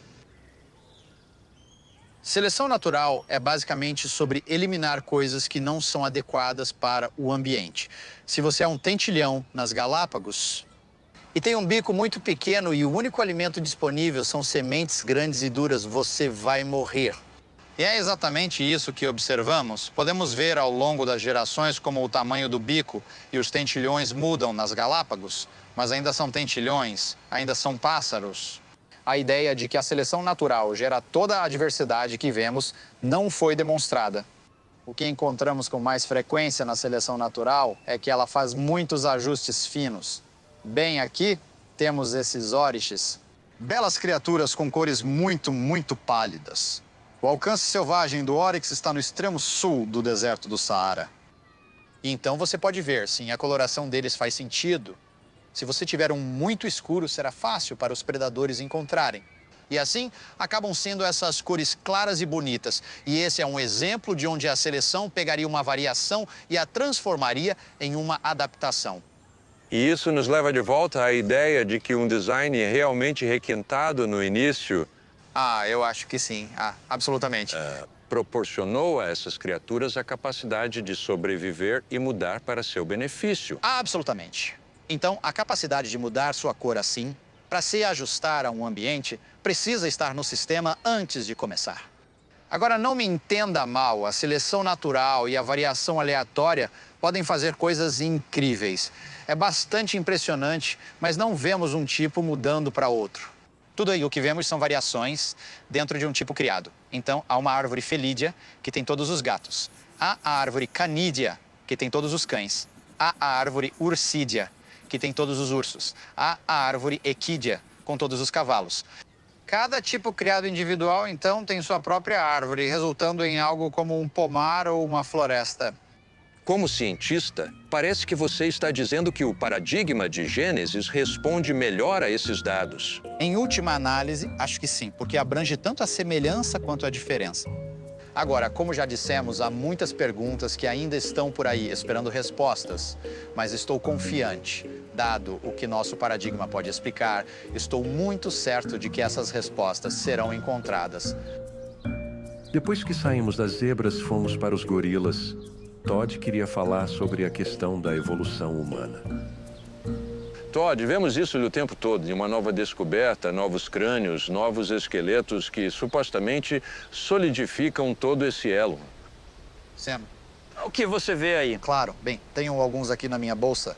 Seleção natural é basicamente sobre eliminar coisas que não são adequadas para o ambiente. Se você é um tentilhão nas Galápagos e tem um bico muito pequeno e o único alimento disponível são sementes grandes e duras, você vai morrer. E é exatamente isso que observamos. Podemos ver ao longo das gerações como o tamanho do bico e os tentilhões mudam nas Galápagos, mas ainda são tentilhões, ainda são pássaros. A ideia de que a seleção natural gera toda a diversidade que vemos não foi demonstrada. O que encontramos com mais frequência na seleção natural é que ela faz muitos ajustes finos. Bem, aqui temos esses óriches, belas criaturas com cores muito pálidas. O alcance selvagem do óryx está no extremo sul do deserto do Saara. E então você pode ver, sim, a coloração deles faz sentido. Se você tiver um muito escuro, será fácil para os predadores encontrarem. E assim, acabam sendo essas cores claras e bonitas. E esse é um exemplo de onde a seleção pegaria uma variação e a transformaria em uma adaptação. E isso nos leva de volta à ideia de que um design realmente requintado no início... Eu acho que sim. Absolutamente. Proporcionou a essas criaturas a capacidade de sobreviver e mudar para seu benefício. Absolutamente. Então, a capacidade de mudar sua cor assim, para se ajustar a um ambiente, precisa estar no sistema antes de começar. Agora, não me entenda mal, a seleção natural e a variação aleatória podem fazer coisas incríveis. É bastante impressionante, mas não vemos um tipo mudando para outro. Tudo aí o que vemos são variações dentro de um tipo criado. Então, há uma árvore felídea, que tem todos os gatos. Há a árvore canídea, que tem todos os cães. Há a árvore ursídea, que tem todos os ursos. Há a árvore equídea, com todos os cavalos. Cada tipo criado individual, então, tem sua própria árvore, resultando em algo como um pomar ou uma floresta. Como cientista, parece que você está dizendo que o paradigma de Gênesis responde melhor a esses dados. Em última análise, acho que sim, porque abrange tanto a semelhança quanto a diferença. Agora, como já dissemos, há muitas perguntas que ainda estão por aí esperando respostas, mas estou confiante. Dado o que nosso paradigma pode explicar, estou muito certo de que essas respostas serão encontradas. Depois que saímos das zebras, fomos para os gorilas. Todd queria falar sobre a questão da evolução humana. Todd, vemos isso o tempo todo, de uma nova descoberta, novos crânios, novos esqueletos que supostamente solidificam todo esse elo. Sam. O que você vê aí? Claro. Bem, tenho alguns aqui na minha bolsa.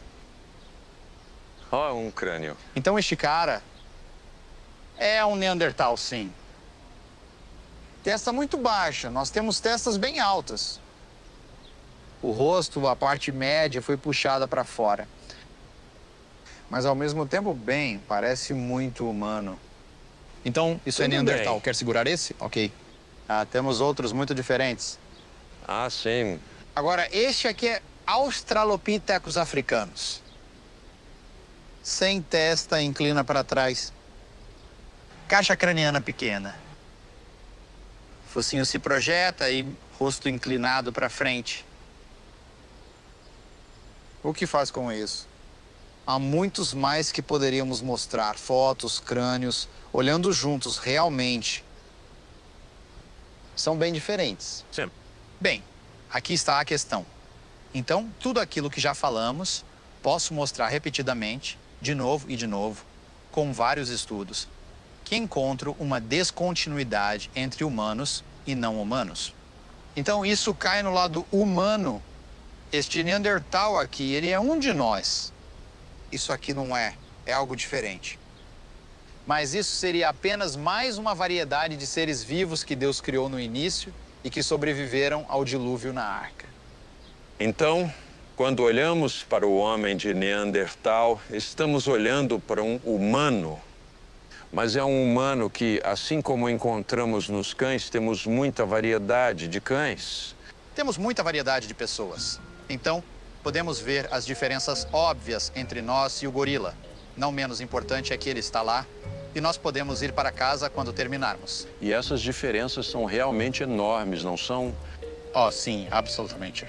Um crânio. Então este cara é um Neandertal, sim. Testa muito baixa, nós temos testas bem altas. O rosto, a parte média, foi puxada para fora. Mas ao mesmo tempo, bem, parece muito humano. Então, isso é Neandertal. Bem. Quer segurar esse? Ok. Temos outros muito diferentes. Sim. Agora, este aqui é Australopithecus africanos. Sem testa, inclina para trás. Caixa craniana pequena. Focinho se projeta e rosto inclinado para frente. O que faz com isso? Há muitos mais que poderíamos mostrar. Fotos, crânios, olhando juntos realmente. são bem diferentes. Sim. Bem, aqui está a questão. Então, tudo aquilo que já falamos, posso mostrar repetidamente, de novo, com vários estudos, que encontro uma descontinuidade entre humanos e não humanos. Então, isso cai no lado humano. Este Neandertal aqui, ele é um de nós. Isso aqui não é, é algo diferente. Mas isso seria apenas mais uma variedade de seres vivos que Deus criou no início e que sobreviveram ao dilúvio na arca. Então, quando olhamos para o homem de Neandertal, estamos olhando para um humano. Mas é um humano que, assim como encontramos nos cães, temos muita variedade de cães. Temos muita variedade de pessoas. Então, podemos ver as diferenças óbvias entre nós e o gorila. Não menos importante é que ele está lá e nós podemos ir para casa quando terminarmos. E essas diferenças são realmente enormes, não são? Oh, sim, absolutamente.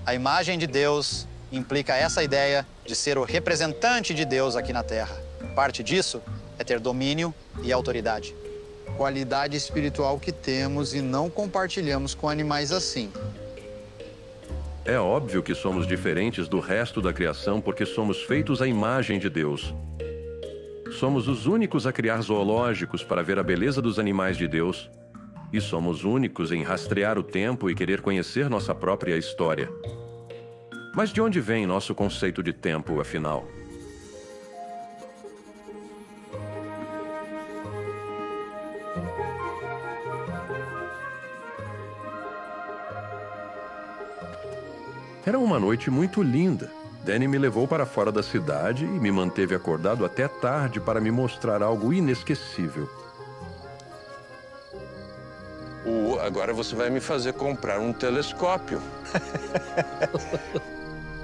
A imagem de Deus implica essa ideia de ser o representante de Deus aqui na Terra. Parte disso é ter domínio e autoridade. Qualidade espiritual que temos e não compartilhamos com animais assim. É óbvio que somos diferentes do resto da criação porque somos feitos à imagem de Deus. Somos os únicos a criar zoológicos para ver a beleza dos animais de Deus. E somos únicos em rastrear o tempo e querer conhecer nossa própria história. Mas de onde vem nosso conceito de tempo, afinal? Era uma noite muito linda. Danny me levou para fora da cidade e me manteve acordado até tarde para me mostrar algo inesquecível. Agora você vai me fazer comprar um telescópio.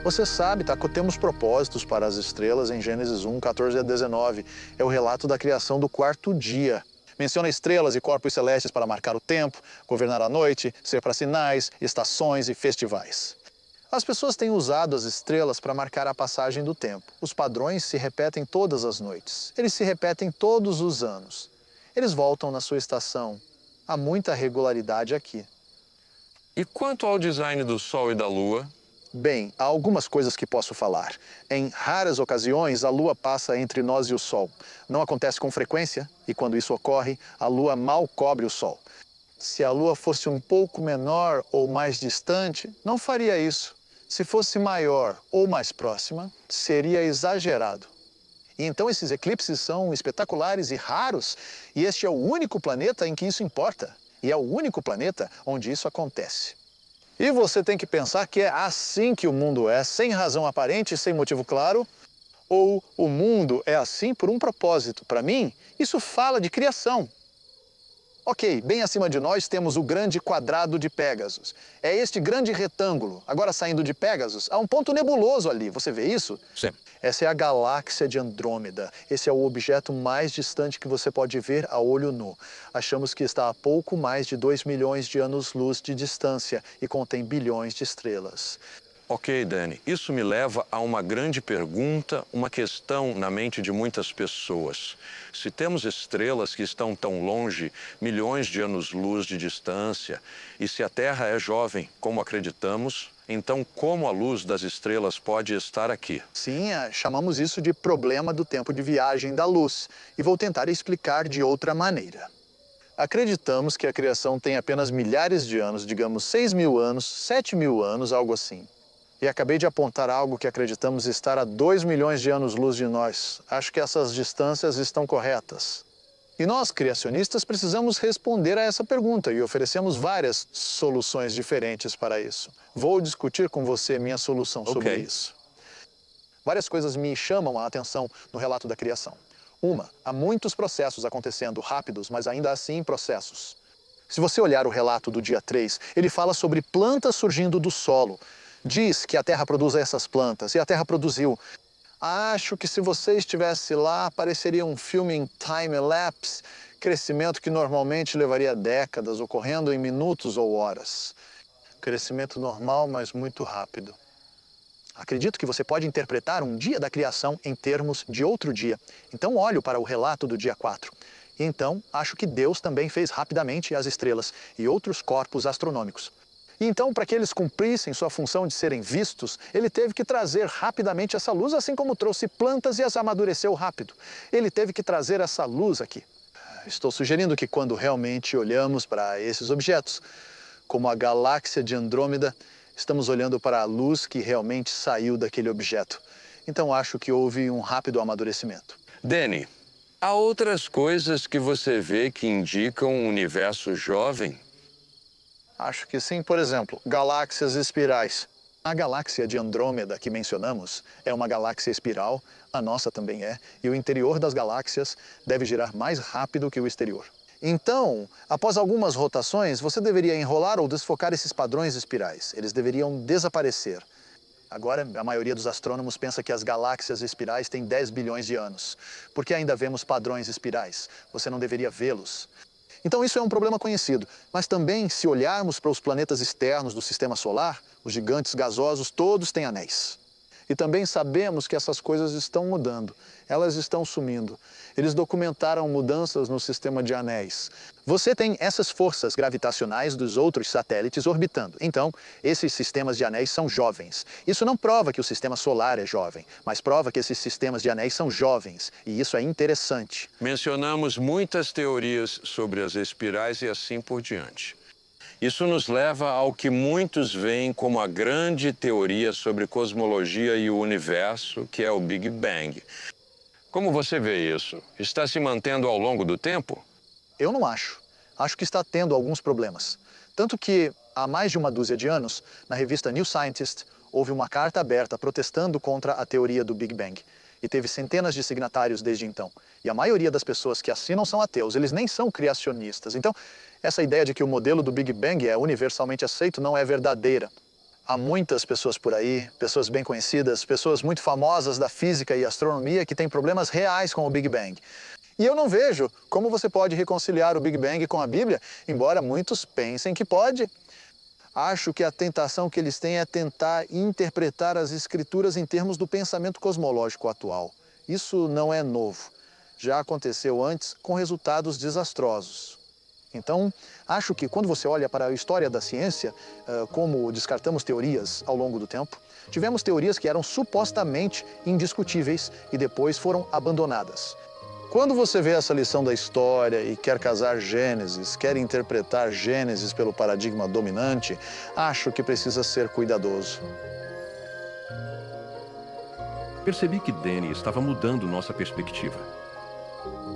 Você sabe, tá? Temos propósitos para as estrelas em Gênesis 1, 14 a 19. É o relato da criação do quarto dia. Menciona estrelas e corpos celestes para marcar o tempo, governar a noite, ser para sinais, estações e festivais. As pessoas têm usado as estrelas para marcar a passagem do tempo. Os padrões se repetem todas as noites. Eles se repetem todos os anos. Eles voltam na sua estação. Há muita regularidade aqui. E quanto ao design do Sol e da Lua? Bem, há algumas coisas que posso falar. Em raras ocasiões, a Lua passa entre nós e o Sol. Não acontece com frequência, e quando isso ocorre, a Lua mal cobre o Sol. Se a Lua fosse um pouco menor ou mais distante, não faria isso. Se fosse maior ou mais próxima, seria exagerado. E então esses eclipses são espetaculares e raros, e este é o único planeta em que isso importa. E é o único planeta onde isso acontece. E você tem que pensar que é assim que o mundo é, sem razão aparente e sem motivo claro, ou o mundo é assim por um propósito. Para mim, isso fala de criação. Ok, bem acima de nós temos o grande quadrado de Pégasus. É este grande retângulo. Agora, saindo de Pégasus, há um ponto nebuloso ali. Você vê isso? Sim. Essa é a galáxia de Andrômeda. Esse é o objeto mais distante que você pode ver a olho nu. Achamos que está a pouco mais de 2 milhões de anos-luz de distância e contém bilhões de estrelas. Ok, Danny, isso me leva a uma grande pergunta, uma questão na mente de muitas pessoas. Se temos estrelas que estão tão longe, milhões de anos-luz de distância, e se a Terra é jovem, como acreditamos, então como a luz das estrelas pode estar aqui? Sim, chamamos isso de problema do tempo de viagem da luz, e vou tentar explicar de outra maneira. Acreditamos que a criação tem apenas milhares de anos, digamos 6.000 anos, 7.000 anos, algo assim. E acabei de apontar algo que acreditamos estar a 2 milhões de anos-luz de nós. Acho que essas distâncias estão corretas. E nós, criacionistas, precisamos responder a essa pergunta e oferecemos várias soluções diferentes para isso. Vou discutir com você minha solução sobre isso. Várias coisas me chamam a atenção no relato da criação. Uma, há muitos processos acontecendo, rápidos, mas ainda assim processos. Se você olhar o relato do dia 3, ele fala sobre plantas surgindo do solo. Diz que a Terra produz essas plantas, e a Terra produziu. Acho que se você estivesse lá, pareceria um filme em time-lapse, crescimento que normalmente levaria décadas, ocorrendo em minutos ou horas. Crescimento normal, mas muito rápido. Acredito que você pode interpretar um dia da criação em termos de outro dia. Então olho para o relato do dia 4. E então, acho que Deus também fez rapidamente as estrelas e outros corpos astronômicos. E então, para que eles cumprissem sua função de serem vistos, ele teve que trazer rapidamente essa luz, assim como trouxe plantas e as amadureceu rápido. Ele teve que trazer essa luz aqui. Estou sugerindo que quando realmente olhamos para esses objetos, como a galáxia de Andrômeda, estamos olhando para a luz que realmente saiu daquele objeto. Então, acho que houve um rápido amadurecimento. Danny, há outras coisas que você vê que indicam um universo jovem? Acho que sim. Por exemplo, galáxias espirais. A galáxia de Andrômeda que mencionamos é uma galáxia espiral, a nossa também é, e o interior das galáxias deve girar mais rápido que o exterior. Então, após algumas rotações, você deveria enrolar ou desfocar esses padrões espirais. Eles deveriam desaparecer. Agora, a maioria dos astrônomos pensa que as galáxias espirais têm 10 bilhões de anos. Por que ainda vemos padrões espirais? Você não deveria vê-los. Então, isso é um problema conhecido. Mas também, se olharmos para os planetas externos do Sistema Solar, os gigantes gasosos todos têm anéis. E também sabemos que essas coisas estão mudando. Elas estão sumindo. Eles documentaram mudanças no sistema de anéis. Você tem essas forças gravitacionais dos outros satélites orbitando. Então, esses sistemas de anéis são jovens. Isso não prova que o sistema solar é jovem, mas prova que esses sistemas de anéis são jovens. E isso é interessante. Mencionamos muitas teorias sobre as espirais e assim por diante. Isso nos leva ao que muitos veem como a grande teoria sobre cosmologia e o universo, que é o Big Bang. Como você vê isso? Está se mantendo ao longo do tempo? Eu não acho. Acho que está tendo alguns problemas. Tanto que, há mais de uma dúzia de anos, na revista New Scientist, houve uma carta aberta protestando contra a teoria do Big Bang. E teve centenas de signatários desde então. E a maioria das pessoas que assinam são ateus, eles nem são criacionistas. Então, essa ideia de que o modelo do Big Bang é universalmente aceito não é verdadeira. Há muitas pessoas por aí, pessoas bem conhecidas, pessoas muito famosas da física e astronomia que têm problemas reais com o Big Bang. E eu não vejo como você pode reconciliar o Big Bang com a Bíblia, embora muitos pensem que pode. Acho que a tentação que eles têm é tentar interpretar as Escrituras em termos do pensamento cosmológico atual. Isso não é novo. Já aconteceu antes com resultados desastrosos. Então, acho que quando você olha para a história da ciência, como descartamos teorias ao longo do tempo, tivemos teorias que eram supostamente indiscutíveis e depois foram abandonadas. Quando você vê essa lição da história e quer casar Gênesis, quer interpretar Gênesis pelo paradigma dominante, acho que precisa ser cuidadoso. Percebi que Danny estava mudando nossa perspectiva.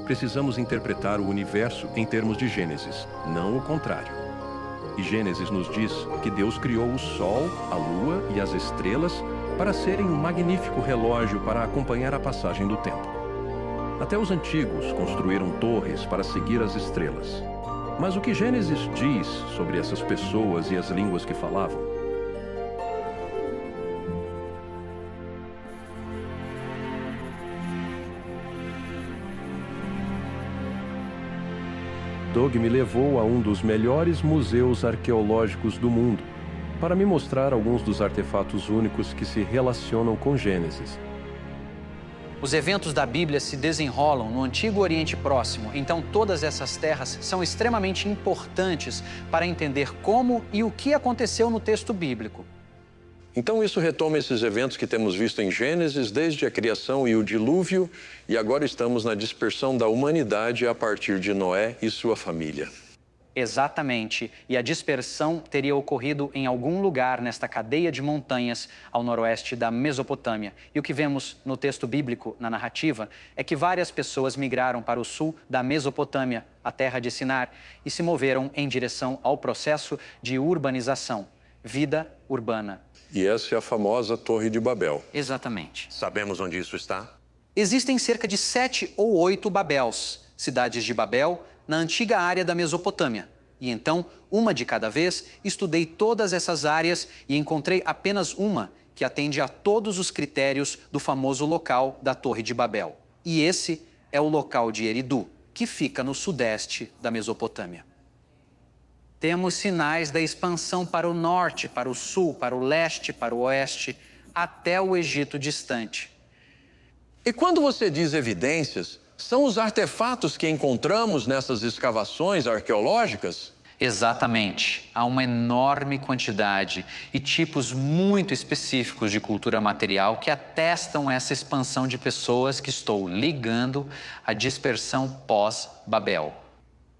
Precisamos interpretar o universo em termos de Gênesis, não o contrário. E Gênesis nos diz que Deus criou o Sol, a Lua e as estrelas para serem um magnífico relógio para acompanhar a passagem do tempo. Até os antigos construíram torres para seguir as estrelas. Mas o que Gênesis diz sobre essas pessoas e as línguas que falavam? Doug me levou a um dos melhores museus arqueológicos do mundo para me mostrar alguns dos artefatos únicos que se relacionam com Gênesis. Os eventos da Bíblia se desenrolam no Antigo Oriente Próximo, então todas essas terras são extremamente importantes para entender como e o que aconteceu no texto bíblico. Então isso retoma esses eventos que temos visto em Gênesis desde a criação e o dilúvio, e agora estamos na dispersão da humanidade a partir de Noé e sua família. Exatamente, e a dispersão teria ocorrido em algum lugar nesta cadeia de montanhas ao noroeste da Mesopotâmia. E o que vemos no texto bíblico, na narrativa, é que várias pessoas migraram para o sul da Mesopotâmia, a terra de Sinar, e se moveram em direção ao processo de urbanização, vida urbana. E essa é a famosa Torre de Babel. Exatamente. Sabemos onde isso está? Existem cerca de 7 ou 8 Babels, cidades de Babel, na antiga área da Mesopotâmia. E então, uma de cada vez, estudei todas essas áreas e encontrei apenas uma que atende a todos os critérios do famoso local da Torre de Babel. E esse é o local de Eridu, que fica no sudeste da Mesopotâmia. Temos sinais da expansão para o norte, para o sul, para o leste, para o oeste, até o Egito distante. E quando você diz evidências, São os artefatos que encontramos nessas escavações arqueológicas? Exatamente. Há uma enorme quantidade e tipos muito específicos de cultura material que atestam essa expansão de pessoas que estou ligando à dispersão pós-Babel.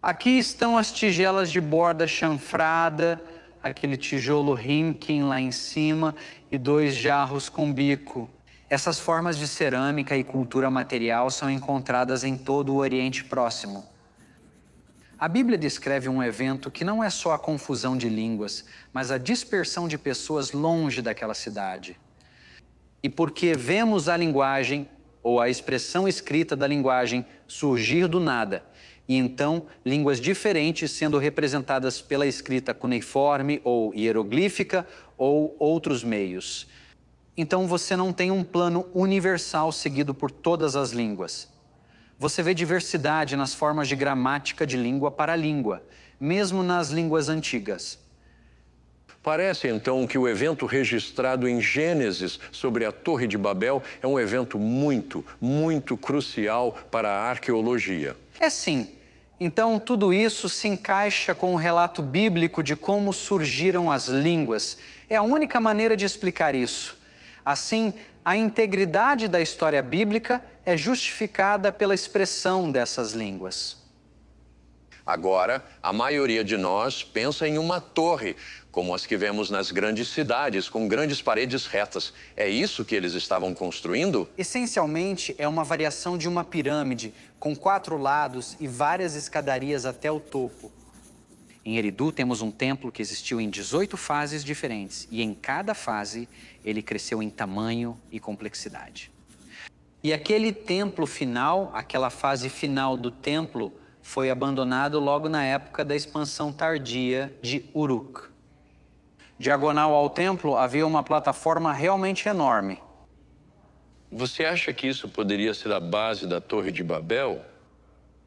Aqui estão as tigelas de borda chanfrada, aquele tijolo Rimkin lá em cima e 2 jarros com bico. Essas formas de cerâmica e cultura material são encontradas em todo o Oriente Próximo. A Bíblia descreve um evento que não é só a confusão de línguas, mas a dispersão de pessoas longe daquela cidade. E porque vemos a linguagem, ou a expressão escrita da linguagem, surgir do nada, e então línguas diferentes sendo representadas pela escrita cuneiforme ou hieroglífica ou outros meios. Então você não tem um plano universal seguido por todas as línguas. Você vê diversidade nas formas de gramática de língua para língua, mesmo nas línguas antigas. Parece, então, que o evento registrado em Gênesis sobre a Torre de Babel é um evento muito crucial para a arqueologia. É sim. Então, tudo isso se encaixa com o relato bíblico de como surgiram as línguas. É a única maneira de explicar isso. Assim, a integridade da história bíblica é justificada pela expressão dessas línguas. Agora, a maioria de nós pensa em uma torre, como as que vemos nas grandes cidades, com grandes paredes retas. É isso que eles estavam construindo? Essencialmente, é uma variação de uma pirâmide, com 4 lados e várias escadarias até o topo. Em Eridu, temos um templo que existiu em 18 fases diferentes, e em cada fase ele cresceu em tamanho e complexidade. E aquele templo final, aquela fase final do templo, foi abandonado logo na época da expansão tardia de Uruk. Diagonal ao templo havia uma plataforma realmente enorme. Você acha que isso poderia ser a base da Torre de Babel?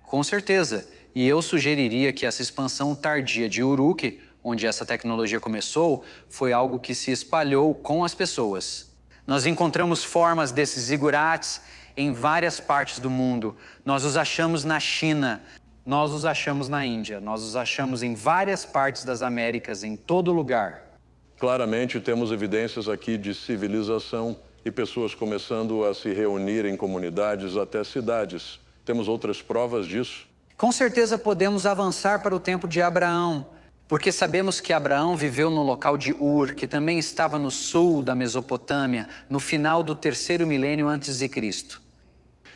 Com certeza. E eu sugeriria que essa expansão tardia de Uruk, onde essa tecnologia começou, foi algo que se espalhou com as pessoas. Nós encontramos formas desses zigurates em várias partes do mundo. Nós os achamos na China, nós os achamos na Índia, nós os achamos em várias partes das Américas, em todo lugar. Claramente temos evidências aqui de civilização e pessoas começando a se reunir em comunidades até cidades. Temos outras provas disso? Com certeza podemos avançar para o tempo de Abraão, porque sabemos que Abraão viveu no local de Ur, que também estava no sul da Mesopotâmia, no final do 3º milênio antes de Cristo.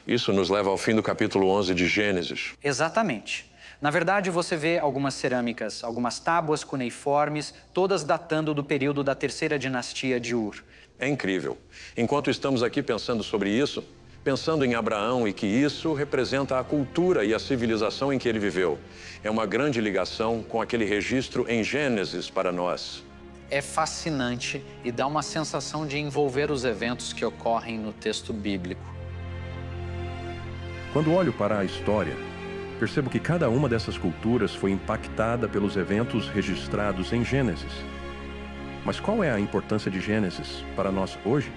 Isso nos leva ao fim do capítulo 11 de Gênesis. Exatamente. Na verdade, você vê algumas cerâmicas, algumas tábuas cuneiformes, todas datando do período da 3ª dinastia de Ur. É incrível. Enquanto estamos aqui pensando sobre isso, pensando em Abraão e que isso representa a cultura e a civilização em que ele viveu. É uma grande ligação com aquele registro em Gênesis para nós. É fascinante e dá uma sensação de envolver os eventos que ocorrem no texto bíblico. Quando olho para a história, percebo que cada uma dessas culturas foi impactada pelos eventos registrados em Gênesis. Mas qual é a importância de Gênesis para nós hoje?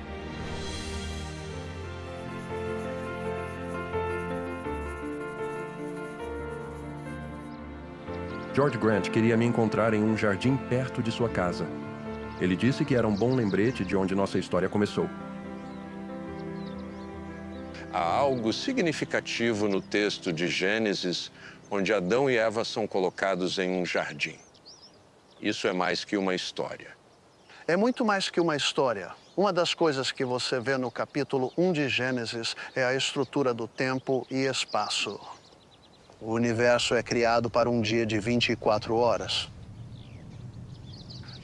George Grant queria me encontrar em um jardim perto de sua casa. Ele disse que era um bom lembrete de onde nossa história começou. Há algo significativo no texto de Gênesis, onde Adão e Eva são colocados em um jardim. Isso é mais que uma história. É muito mais que uma história. Uma das coisas que você vê no capítulo 1 de Gênesis é a estrutura do tempo e espaço. O universo é criado para um dia de 24 horas.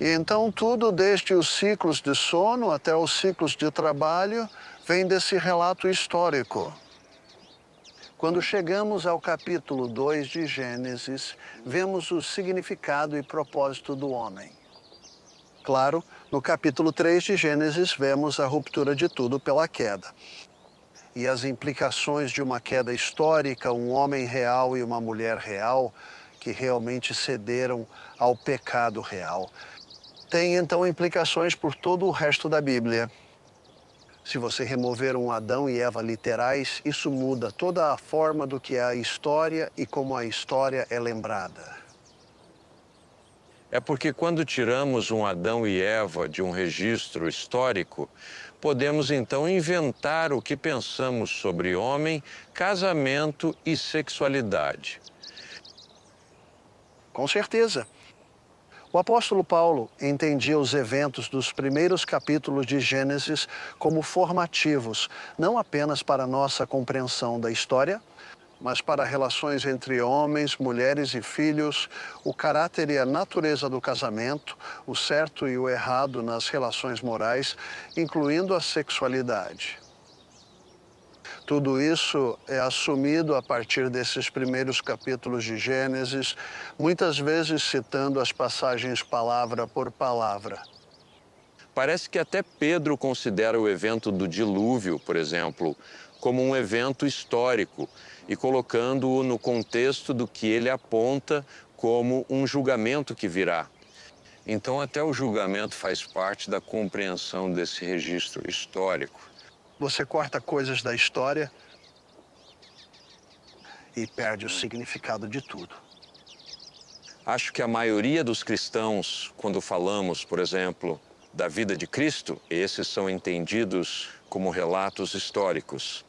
E então tudo, desde os ciclos de sono até os ciclos de trabalho, vem desse relato histórico. Quando chegamos ao capítulo 2 de Gênesis, vemos o significado e propósito do homem. Claro, no capítulo 3 de Gênesis, vemos a ruptura de tudo pela queda. E as implicações de uma queda histórica, um homem real e uma mulher real, que realmente cederam ao pecado real. Tem, então, implicações por todo o resto da Bíblia. Se você remover um Adão e Eva literais, isso muda toda a forma do que é a história e como a história é lembrada. É porque quando tiramos um Adão e Eva de um registro histórico, podemos então inventar o que pensamos sobre homem, casamento e sexualidade. Com certeza. O apóstolo Paulo entendia os eventos dos primeiros capítulos de Gênesis como formativos, não apenas para nossa compreensão da história, mas para relações entre homens, mulheres e filhos, o caráter e a natureza do casamento, o certo e o errado nas relações morais, incluindo a sexualidade. Tudo isso é assumido a partir desses primeiros capítulos de Gênesis, muitas vezes citando as passagens palavra por palavra. Parece que até Pedro considera o evento do dilúvio, por exemplo, como um evento histórico e colocando-o no contexto do que ele aponta como um julgamento que virá. Então, até o julgamento faz parte da compreensão desse registro histórico. Você corta coisas da história e perde o significado de tudo. Acho que a maioria dos cristãos, quando falamos, por exemplo, da vida de Cristo, esses são entendidos como relatos históricos.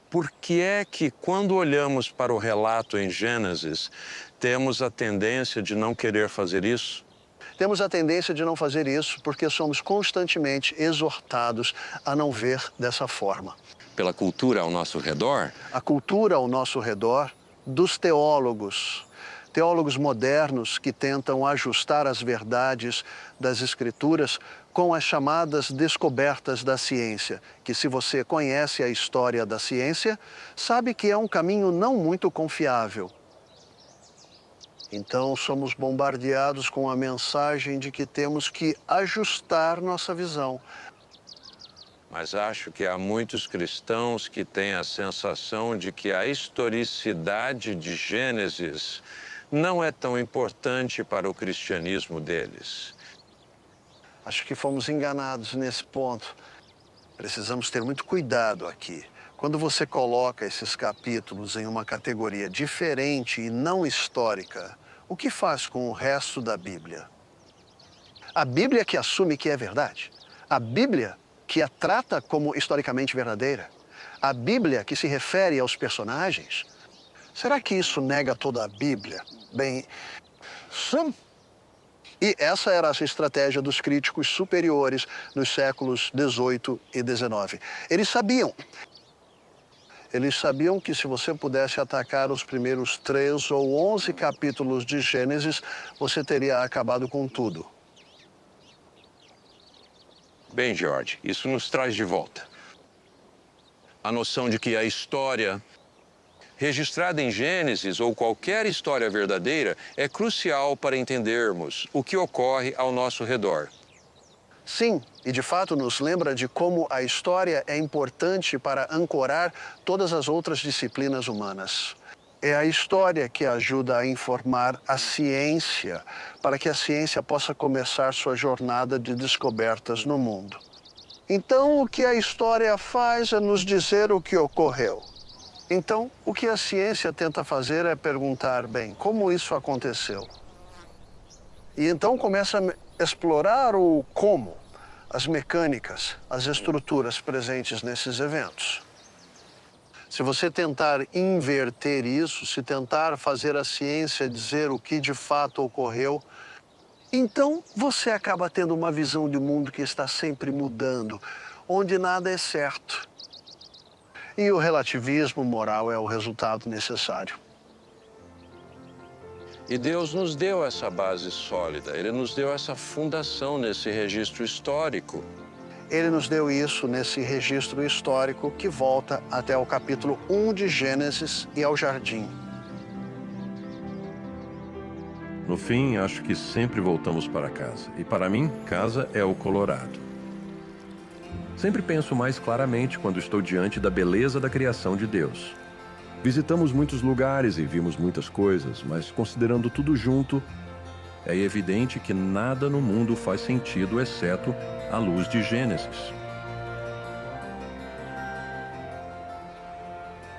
Por que é que, quando olhamos para o relato em Gênesis, temos a tendência de não querer fazer isso? Temos a tendência de não fazer isso porque somos constantemente exortados a não ver dessa forma. Pela cultura ao nosso redor? A cultura ao nosso redor, dos teólogos modernos que tentam ajustar as verdades das Escrituras com as chamadas descobertas da ciência, que se você conhece a história da ciência, sabe que é um caminho não muito confiável. Então, somos bombardeados com a mensagem de que temos que ajustar nossa visão. Mas acho que há muitos cristãos que têm a sensação de que a historicidade de Gênesis não é tão importante para o cristianismo deles. Acho que fomos enganados nesse ponto. Precisamos ter muito cuidado aqui. Quando você coloca esses capítulos em uma categoria diferente e não histórica, o que faz com o resto da Bíblia? A Bíblia que assume que é verdade. A Bíblia que a trata como historicamente verdadeira. A Bíblia que se refere aos personagens. Será que isso nega toda a Bíblia? Bem, sim. E essa era a estratégia dos críticos superiores nos séculos XVIII e XIX. Eles sabiam que se você pudesse atacar os primeiros 3 ou 11 capítulos de Gênesis, você teria acabado com tudo. Bem, George, isso nos traz de volta a noção de que a história registrada em Gênesis ou qualquer história verdadeira é crucial para entendermos o que ocorre ao nosso redor. Sim, e de fato nos lembra de como a história é importante para ancorar todas as outras disciplinas humanas. É a história que ajuda a informar a ciência, para que a ciência possa começar sua jornada de descobertas no mundo. Então, o que a história faz é nos dizer o que ocorreu. Então, o que a ciência tenta fazer é perguntar, bem, como isso aconteceu? E então começa a explorar o como, as mecânicas, as estruturas presentes nesses eventos. Se você tentar inverter isso, se tentar fazer a ciência dizer o que de fato ocorreu, então você acaba tendo uma visão de mundo que está sempre mudando, onde nada é certo. E o relativismo moral é o resultado necessário. E Deus nos deu essa base sólida, Ele nos deu essa fundação nesse registro histórico. Ele nos deu isso nesse registro histórico que volta até o capítulo 1 de Gênesis e ao jardim. No fim, acho que sempre voltamos para casa. E para mim, casa é o Colorado. Sempre penso mais claramente quando estou diante da beleza da criação de Deus. Visitamos muitos lugares e vimos muitas coisas, mas considerando tudo junto, é evidente que nada no mundo faz sentido exceto a luz de Gênesis.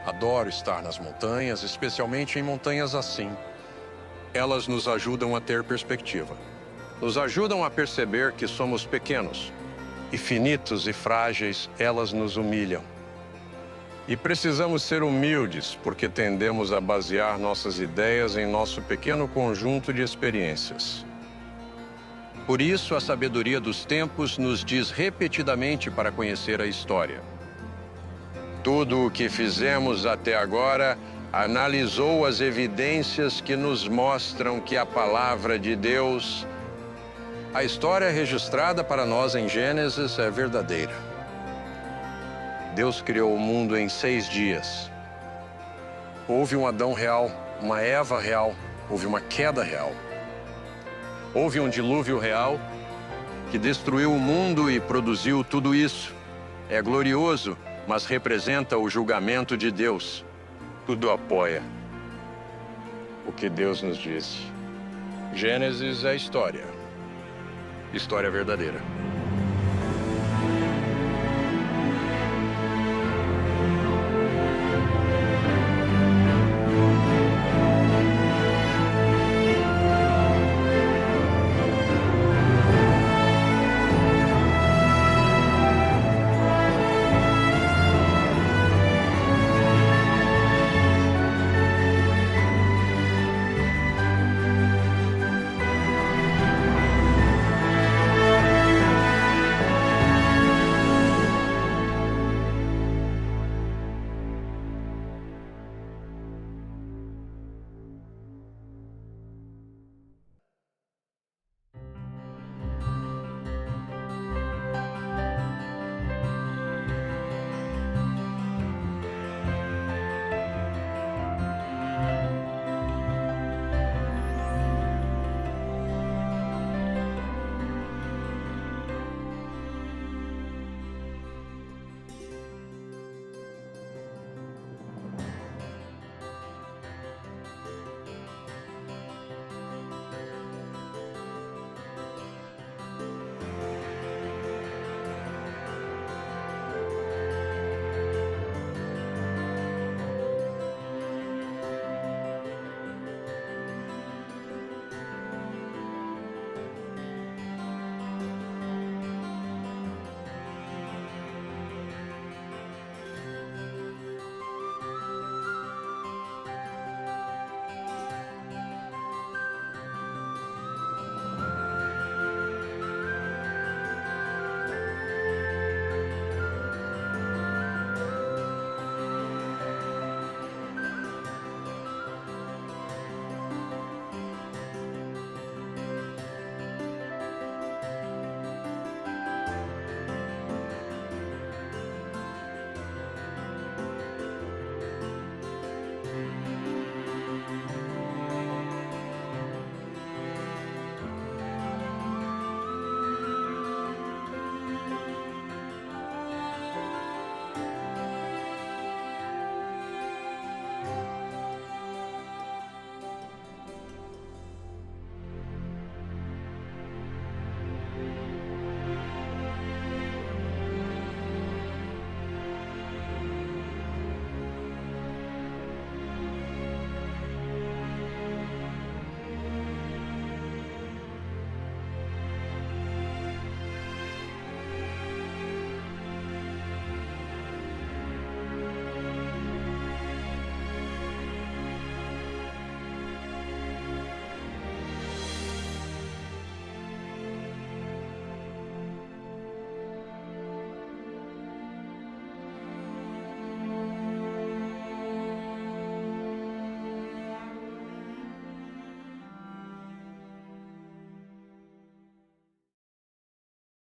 Adoro estar nas montanhas, especialmente em montanhas assim. Elas nos ajudam a ter perspectiva. Nos ajudam a perceber que somos pequenos e finitos e frágeis, elas nos humilham. E precisamos ser humildes, porque tendemos a basear nossas ideias em nosso pequeno conjunto de experiências. Por isso, a sabedoria dos tempos nos diz repetidamente para conhecer a história. Tudo o que fizemos até agora analisou as evidências que nos mostram que a palavra de Deus, a história registrada para nós em Gênesis, é verdadeira. Deus criou o mundo em 6 dias. Houve um Adão real, uma Eva real, houve uma queda real. Houve um dilúvio real que destruiu o mundo e produziu tudo isso. É glorioso, mas representa o julgamento de Deus. Tudo apoia o que Deus nos disse. Gênesis é história. História verdadeira.